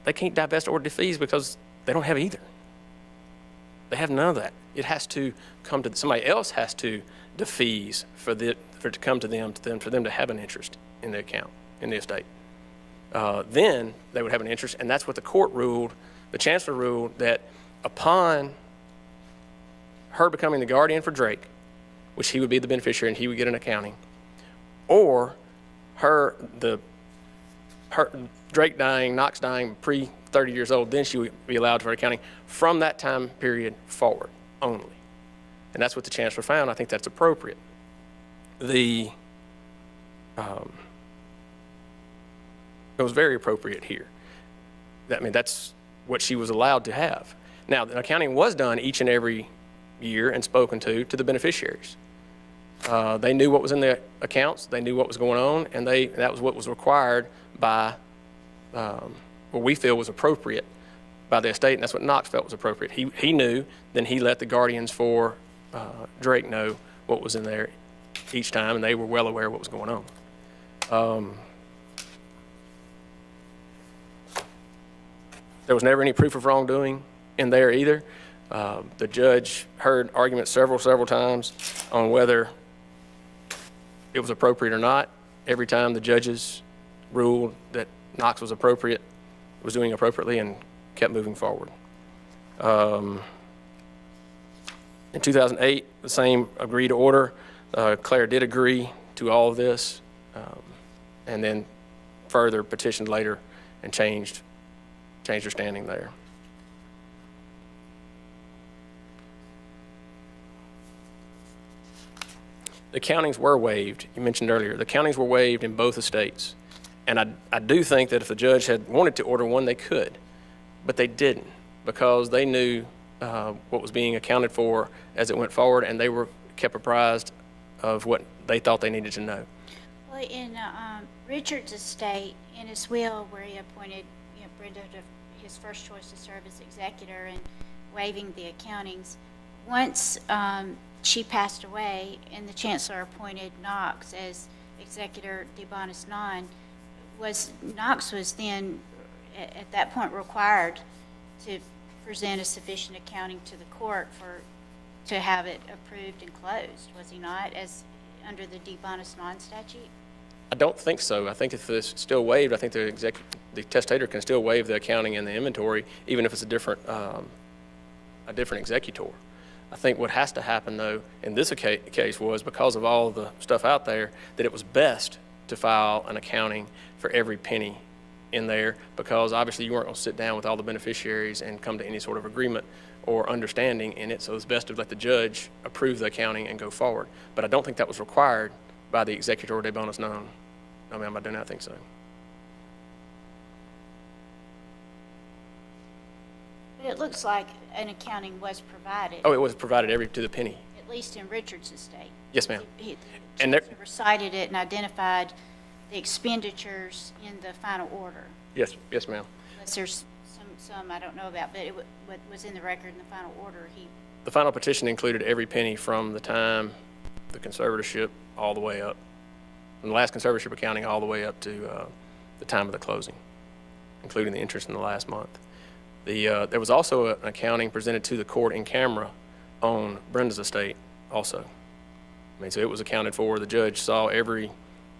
They can't divest or defease because they don't have either. They have none of that. It has to come to, somebody else has to defease for it to come to them, for them to have an interest in the account, in the estate. Then they would have an interest, and that's what the court ruled, the chancellor ruled, that upon her becoming the guardian for Drake, which he would be the beneficiary and he would get an accounting, or Drake dying, Knox dying pre-30 years old, then she would be allowed for accounting from that time period forward only. And that's what the chancellor found. I think that's appropriate. It was very appropriate here. I mean, that's what she was allowed to have. Now, the accounting was done each and every year and spoken to the beneficiaries. They knew what was in the accounts, they knew what was going on, and that was what was required by what we feel was appropriate by the estate, and that's what Knox felt was appropriate. He knew, then he let the guardians for Drake know what was in there each time, and they were well aware of what was going on. There was never any proof of wrongdoing in there either. The judge heard arguments several times on whether it was appropriate or not. Every time the judges ruled that Knox was appropriate, was doing appropriately, and kept moving forward. In 2008, the same agreed order. Claire did agree to all of this, and then further petitioned later and changed her standing there. The countings were waived. You mentioned earlier, the countings were waived in both estates. And I do think that if the judge had wanted to order one, they could, but they didn't, because they knew what was being accounted for as it went forward, and they were kept apprised of what they thought they needed to know. Well, in Richard's estate, in his will, where he appointed Brenda to his first choice to serve as executor and waiving the accountings, once she passed away and the chancellor appointed Knox as executor de bonis non, Knox was then at that point required to present a sufficient accounting to the court to have it approved and closed, was he not, as under the de bonis non statute? I don't think so. I think if it's still waived, I think the testator can still waive the accounting and the inventory, even if it's a different executor. I think what has to happen, though, in this case was, because of all the stuff out there, that it was best to file an accounting for every penny in there, because obviously you weren't going to sit down with all the beneficiaries and come to any sort of agreement or understanding in it, so it's best to let the judge approve the accounting and go forward. But I don't think that was required by the executor de bonis non. No, ma'am, I do not think so. But it looks like an accounting was provided. Oh, it was provided to the penny. At least in Richard's estate. Yes, ma'am. The And there- chancellor recited it and identified the expenditures in the final order. Yes, ma'am. Unless there's some I don't know about, but what was in the record in the final order, The final petition included every penny from the time the conservatorship all the way up, from the last conservatorship accounting all the way up to the time of the closing, including the interest in the last month. There was also an accounting presented to the court in camera on Brenda's estate also. I mean, so it was accounted for. The judge saw everything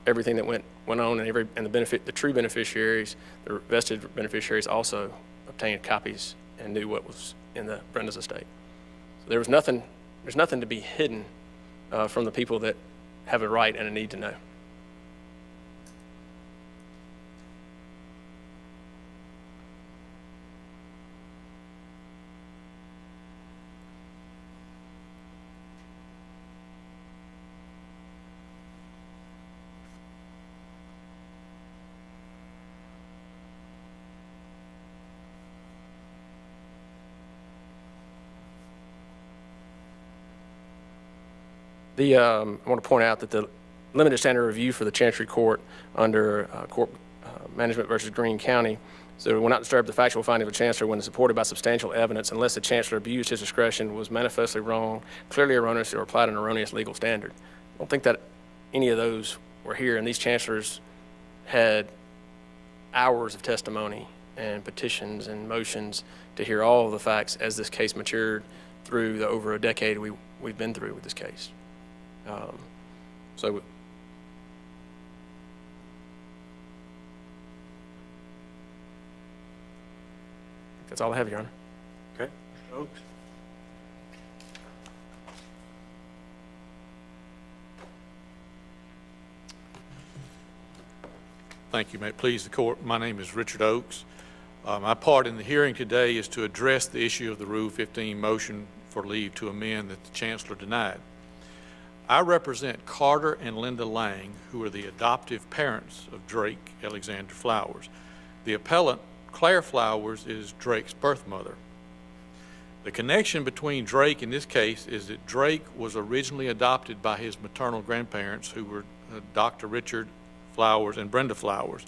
that went on, and the true beneficiaries, the vested beneficiaries, also obtained copies and knew what was in the Brenda's estate. So there's nothing to be hidden from the people that have a right and a need to know. I want to point out that the limited standard review for the Chancery Court under Court Management versus Greene County, so it will not disturb the factual finding of the Chancellor when supported by substantial evidence unless the Chancellor abused his discretion, was manifestly wrong, clearly erroneous, or applied an erroneous legal standard. I don't think that any of those were here, and these Chancellors had hours of testimony and petitions and motions to hear all of the facts as this case matured through the over a decade we've been through with this case. So that's all I have, Your Honor. Okay, Mr. Oaks? Thank you. May it please the court. My name is Richard Oaks. My part in the hearing today is to address the issue of the Rule 15 motion for leave to amend that the Chancellor denied. I represent Carter and Linda Lang, who are the adoptive parents of Drake Alexander Flowers. The appellant, Claire Flowers, is Drake's birth mother. The connection between Drake in this case is that Drake was originally adopted by his maternal grandparents, who were Dr. Richard Flowers and Brenda Flowers.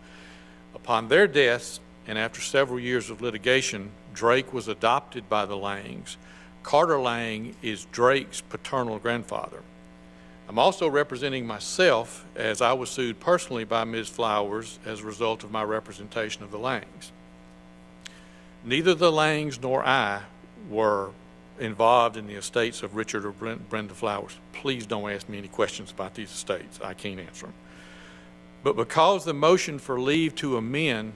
Upon their deaths, and after several years of litigation, Drake was adopted by the Langs. Carter Lang is Drake's paternal grandfather. I'm also representing myself as I was sued personally by Ms. Flowers as a result of my representation of the Langs. Neither the Langs nor I were involved in the estates of Richard or Brenda Flowers. Please don't ask me any questions about these estates. I can't answer them. But because the motion for leave to amend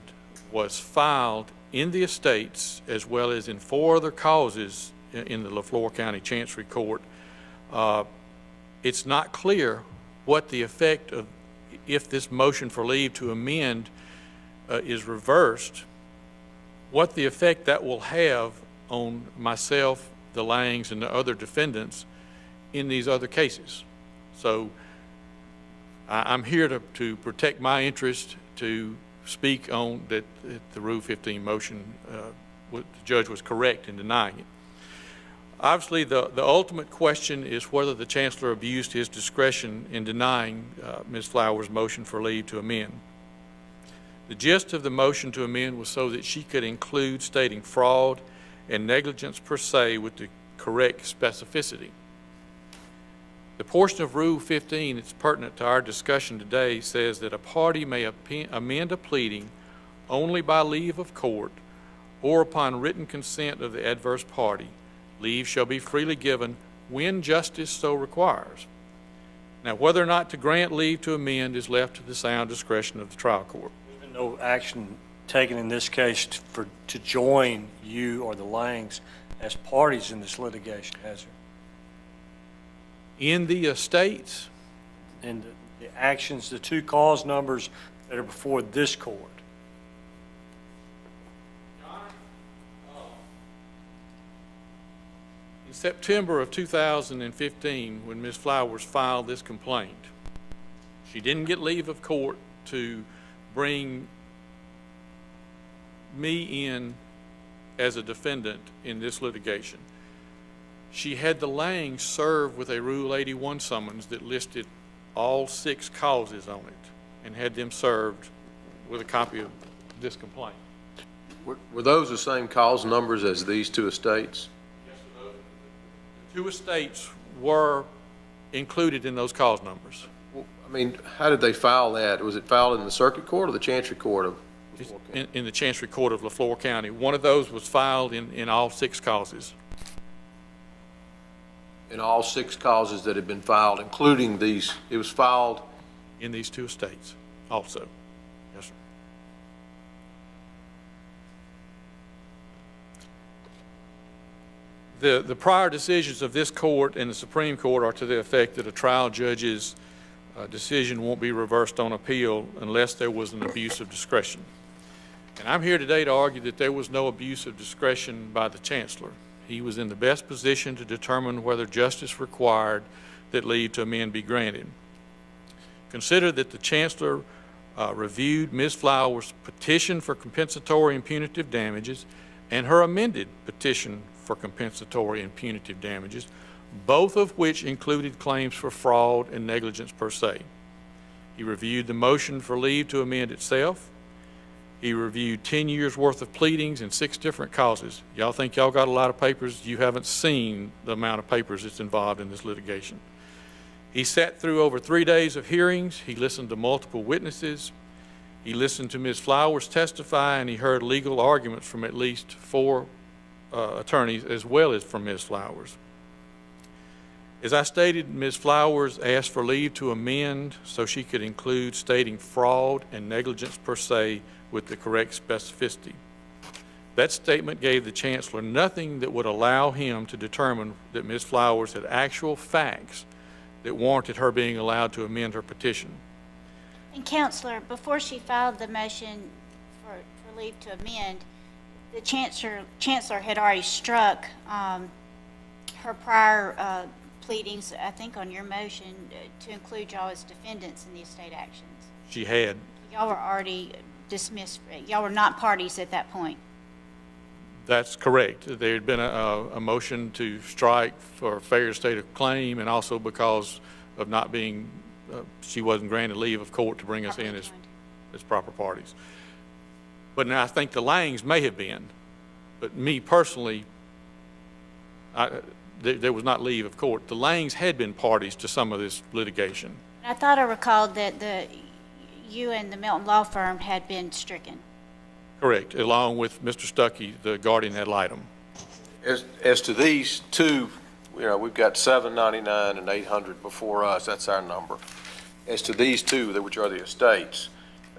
was filed in the estates as well as in 4 other causes in the Laflore County Chancery Court, it's not clear what the effect of, if this motion for leave to amend is reversed, what the effect that will have on myself, the Langs, and the other defendants in these other cases. So I'm here to protect my interest, to speak on that the Rule 15 motion, the judge was correct in denying it. Obviously, the ultimate question is whether the chancellor abused his discretion in denying Ms. Flowers' motion for leave to amend. The gist of the motion to amend was so that she could include stating fraud and negligence per se with the correct specificity. The portion of Rule 15 that's pertinent to our discussion today says that a party may amend a pleading only by leave of court or upon written consent of the adverse party. Leave shall be freely given when justice so requires. Now, whether or not to grant leave to amend is left to the sound discretion of the trial court. There's been no action taken in this case to join you or the Langs as parties in this litigation, has there? In the estates, And the actions, the 2 cause numbers that are before this court. in September of 2015, when Ms. Flowers filed this complaint, she didn't get leave of court to bring me in as a defendant in this litigation. She had the Langs serve with a Rule 81 summons that listed all 6 causes on it and had them served with a copy of this complaint. Were those the same cause numbers as these 2 estates? Yes, sir. The 2 estates were included in those cause numbers. Well, I mean, how did they file that? Was it filed in the circuit court or the chancery court of? In the Chancery Court of Laflore County. One of those was filed in all 6 causes. In all 6 causes that had been filed, including these, it was filed? In these 2 estates also. Yes, sir. The prior decisions of this court and the Supreme Court are to the effect that a trial judge's decision won't be reversed on appeal unless there was an abuse of discretion. And I'm here today to argue that there was no abuse of discretion by the chancellor. He was in the best position to determine whether justice required that leave to amend be granted. Consider that the chancellor reviewed Ms. Flowers' petition for compensatory and punitive damages and her amended petition for compensatory and punitive damages, both of which included claims for fraud and negligence per se. He reviewed the motion for leave to amend itself. He reviewed 10 years' worth of pleadings in 6 different causes. Y'all think y'all got a lot of papers? You haven't seen the amount of papers that's involved in this litigation. He sat through over 3 days of hearings. He listened to multiple witnesses. He listened to Ms. Flowers testify, and he heard legal arguments from at least 4 attorneys as well as from Ms. Flowers. As I stated, Ms. Flowers asked for leave to amend so she could include stating fraud and negligence per se with the correct specificity. That statement gave the chancellor nothing that would allow him to determine that Ms. Flowers had actual facts that warranted her being allowed to amend her petition. And Counselor, before she filed the motion for leave to amend, the chancellor had already struck her prior pleadings, I think on your motion, to include y'all as defendants in the estate actions. She had. Y'all were already dismissed, y'all were not parties at that point. That's correct. There had been a motion to strike for failure state of claim, and also because of not being, she wasn't granted leave of court to bring us in as proper parties. But now I think the Langs may have been, but me personally, There was not leave of court. The Langs had been parties to some of this litigation. I thought I recalled that you and the Melton Law Firm had been stricken. Correct, along with Mr. Stuckey, the guardian ad litem. As to these two, we've got 799 and 800 before us, that's our number. As to these two, which are the estates,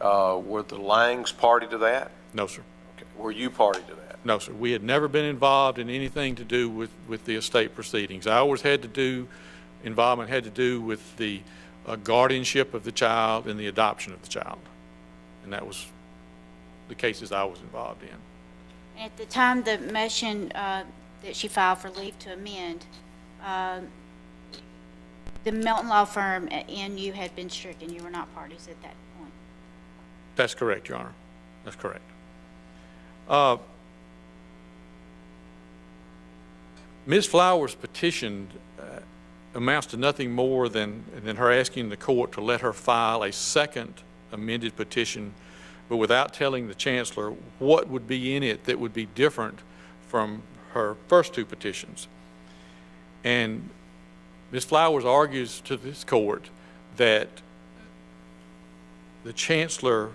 were the Langs party to that? No, sir. Okay. Were you party to that? No, sir. We had never been involved in anything to do with the estate proceedings. Involvement had to do with the guardianship of the child and the adoption of the child. And that was the cases I was involved in. At the time the motion that she filed for leave to amend, the Melton Law Firm and you had been stricken. You were not parties at that point. That's correct, Your Honor. That's correct. Ms. Flowers' petition amounts to nothing more than her asking the court to let her file a second amended petition, but without telling the chancellor what would be in it that would be different from her first two petitions. And Ms. Flowers argues to this court that the chancellor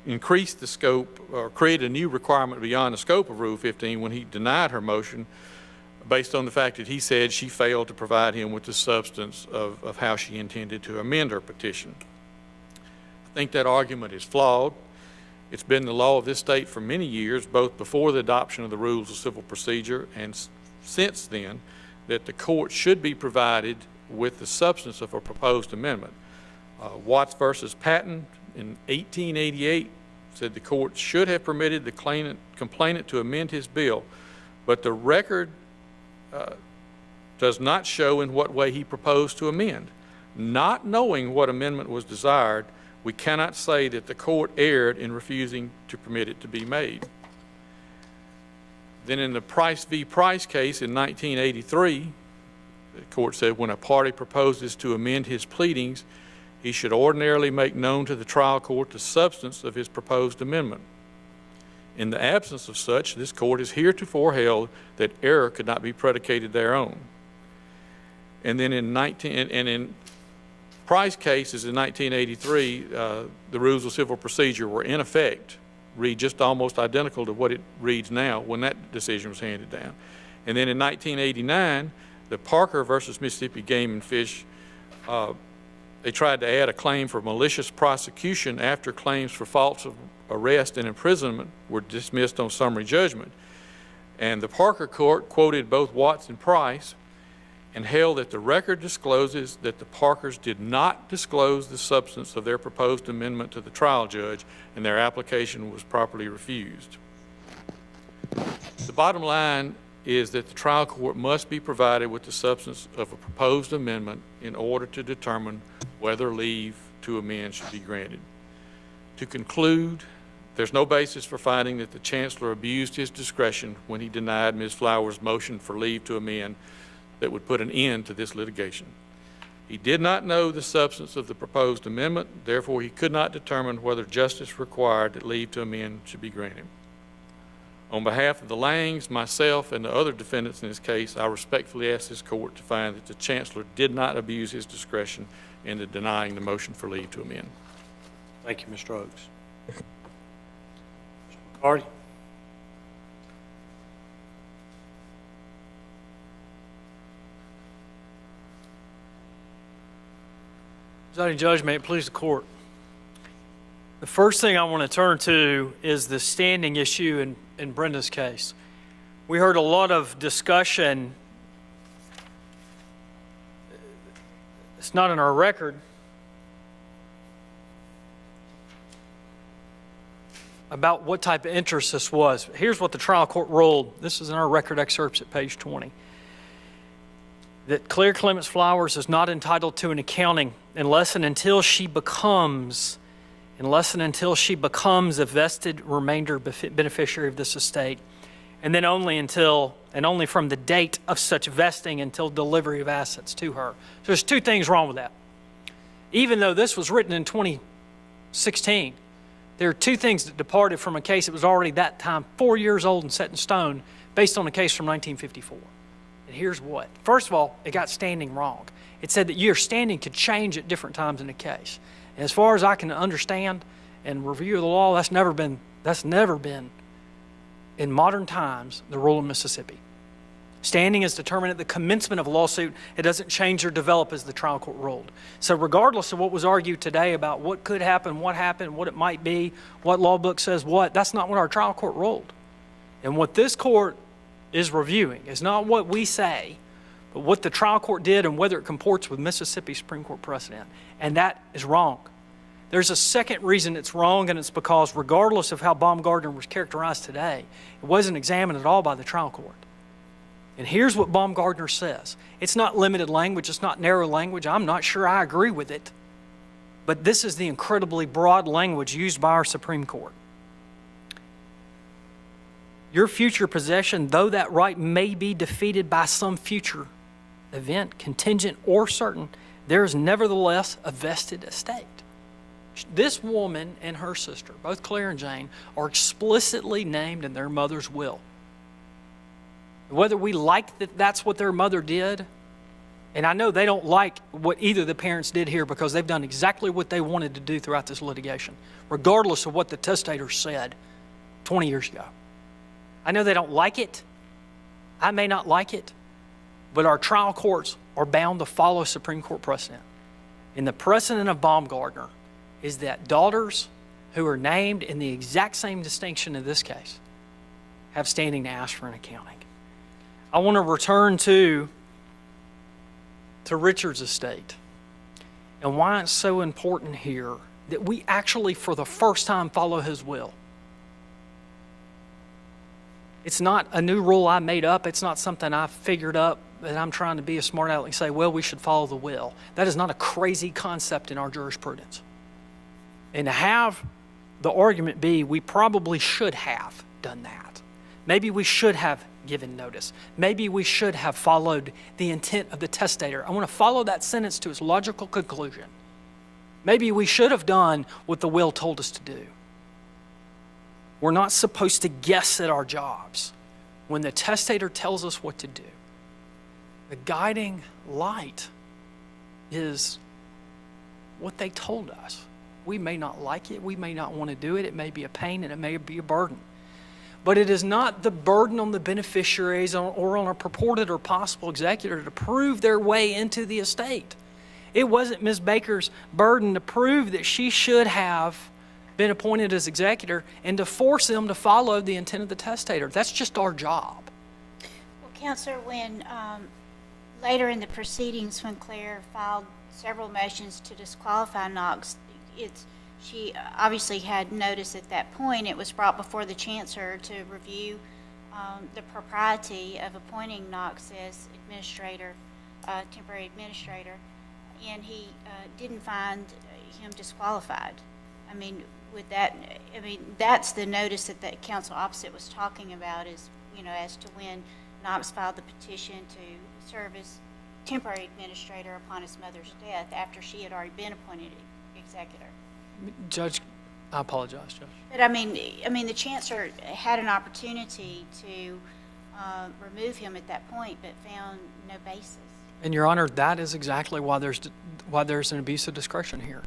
increased the scope or created a new requirement beyond the scope of Rule 15 when he denied her motion based on the fact that he said she failed to provide him with the substance of how she intended to amend her petition. I think that argument is flawed. It's been the law of this state for many years, both before the adoption of the rules of civil procedure and since then, that the court should be provided with the substance of a proposed amendment. Watts versus Patton in 1888 said the court should have permitted the complainant to amend his bill, but the record does not show in what way he proposed to amend. Not knowing what amendment was desired, we cannot say that the court erred in refusing to permit it to be made. Then in the Price v. Price case in 1983, the court said when a party proposes to amend his pleadings, he should ordinarily make known to the trial court the substance of his proposed amendment. In the absence of such, this court has heretofore held that error could not be predicated thereon. And then in Price cases in 1983, the rules of civil procedure were in effect, read just almost identical to what it reads now when that decision was handed down. And then in 1989, the Parker versus Mississippi Game and Fish, they tried to add a claim for malicious prosecution after claims for false arrest and imprisonment were dismissed on summary judgment. And the Parker court quoted both Watts and Price and held that the record discloses that the Parkers did not disclose the substance of their proposed amendment to the trial judge, and their application was properly refused. The bottom line is that the trial court must be provided with the substance of a proposed amendment in order to determine whether leave to amend should be granted. To conclude, there's no basis for finding that the chancellor abused his discretion when he denied Ms. Flowers' motion for leave to amend that would put an end to this litigation. He did not know the substance of the proposed amendment, therefore he could not determine whether justice required that leave to amend should be granted. On behalf of the Langs, myself, and the other defendants in this case, I respectfully ask this court to find that the chancellor did not abuse his discretion in denying the motion for leave to amend. Thank you, Mr. Oaks. Mr. McCarty? Presiding Judge, may it please the court. The first thing I want to turn to is the standing issue in Brenda's case. We heard a lot of discussion. It's not in our record. About what type of interest this was. Here's what the trial court ruled. This is in our record excerpts at page 20. That Claire Clements Flowers is not entitled to an accounting unless and until she becomes a vested remainder beneficiary of this estate, and then only from the date of such vesting until delivery of assets to her. So there's two things wrong with that. Even though this was written in 2016, there are two things that departed from a case that was already that time 4 years old and set in stone based on a case from 1954. And here's what. First of all, it got standing wrong. It said that your standing could change at different times in the case. And as far as I can understand and review the law, that's never been in modern times the rule in Mississippi. Standing is determined at the commencement of a lawsuit. It doesn't change or develop as the trial court ruled. So regardless of what was argued today about what could happen, what happened, what it might be, what law book says what, that's not what our trial court ruled. And what this court is reviewing is not what we say, but what the trial court did and whether it comports with Mississippi Supreme Court precedent. And that is wrong. There's a second reason it's wrong, and it's because regardless of how Baumgartner was characterized today, it wasn't examined at all by the trial court. And here's what Baumgartner says. It's not limited language, it's not narrow language. I'm not sure I agree with it. But this is the incredibly broad language used by our Supreme Court. Your future possession, though that right may be defeated by some future event, contingent or certain, there is nevertheless a vested estate. This woman and her sister, both Claire and Jane, are explicitly named in their mother's will. Whether we like that that's what their mother did, and I know they don't like what either of the parents did here because they've done exactly what they wanted to do throughout this litigation, regardless of what the testator said 20 years ago. I know they don't like it. I may not like it, but our trial courts are bound to follow Supreme Court precedent. And the precedent of Baumgartner is that daughters who are named in the exact same distinction in this case have standing to ask for an accounting. I want to return to Richard's estate and why it's so important here that we actually, for the first time, follow his will. It's not a new rule I made up. It's not something I figured up that I'm trying to be a smart aleck and say, well, we should follow the will. That is not a crazy concept in our jurisprudence. And to have the argument be, we probably should have done that. Maybe we should have given notice. Maybe we should have followed the intent of the testator. I want to follow that sentence to its logical conclusion. Maybe we should have done what the will told us to do. We're not supposed to guess at our jobs. When the testator tells us what to do, the guiding light is what they told us. We may not like it. We may not want to do it. It may be a pain and it may be a burden. But it is not the burden on the beneficiaries or on a purported or possible executor to prove their way into the estate. It wasn't Ms. Baker's burden to prove that she should have been appointed as executor and to force them to follow the intent of the testator. That's just our job. Well, Counselor, when later in the proceedings, when Claire filed several motions to disqualify Knox, she obviously had notice at that point. It was brought before the chancellor to review the propriety of appointing Knox as administrator, temporary administrator, and he didn't find him disqualified. I mean, with that, I mean, that's the notice that the counsel opposite was talking about, is, you know, as to when Knox filed the petition to serve as temporary administrator upon his mother's death after she had already been appointed executor. Judge, I apologize, Judge. But I mean, the chancellor had an opportunity to remove him at that point, but found no basis. And Your Honor, that is exactly why there's an abuse of discretion here,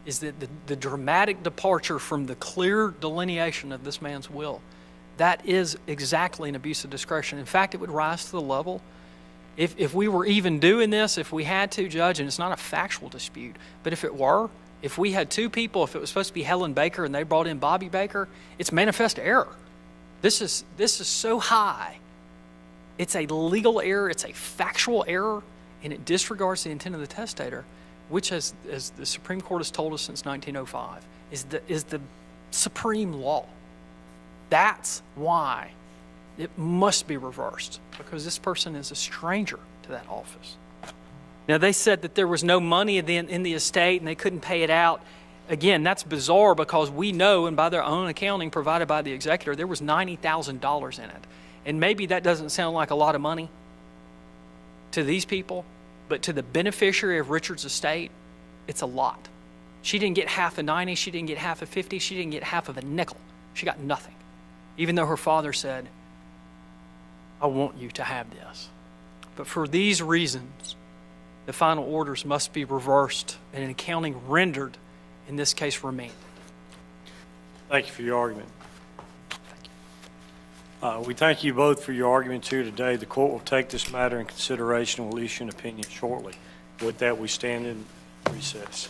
is that the dramatic departure from the clear delineation of this man's will, that is exactly an abuse of discretion. In fact, it would rise to the level, if we were even doing this, if we had to, Judge, and it's not a factual dispute, but if it were, if we had two people, if it was supposed to be Helen Baker and they brought in Bobby Baker, it's manifest error. This is so high. It's a legal error, it's a factual error, and it disregards the intent of the testator, which, as the Supreme Court has told us since 1905, is the supreme law. That's why it must be reversed, because this person is a stranger to that office. Now, they said that there was no money in the estate and they couldn't pay it out. Again, that's bizarre because we know, and by their own accounting provided by the executor, there was $90,000 in it. And maybe that doesn't sound like a lot of money to these people, but to the beneficiary of Richard's estate, it's a lot. She didn't get half of 90, she didn't get half of 50, she didn't get half of a nickel. She got nothing, even though her father said, I want you to have this. But for these reasons, the final orders must be reversed and an accounting rendered, in this case remanded. Thank you for your argument. We thank you both for your arguments here today. The court will take this matter in consideration and will issue an opinion shortly. With that, we stand in recess.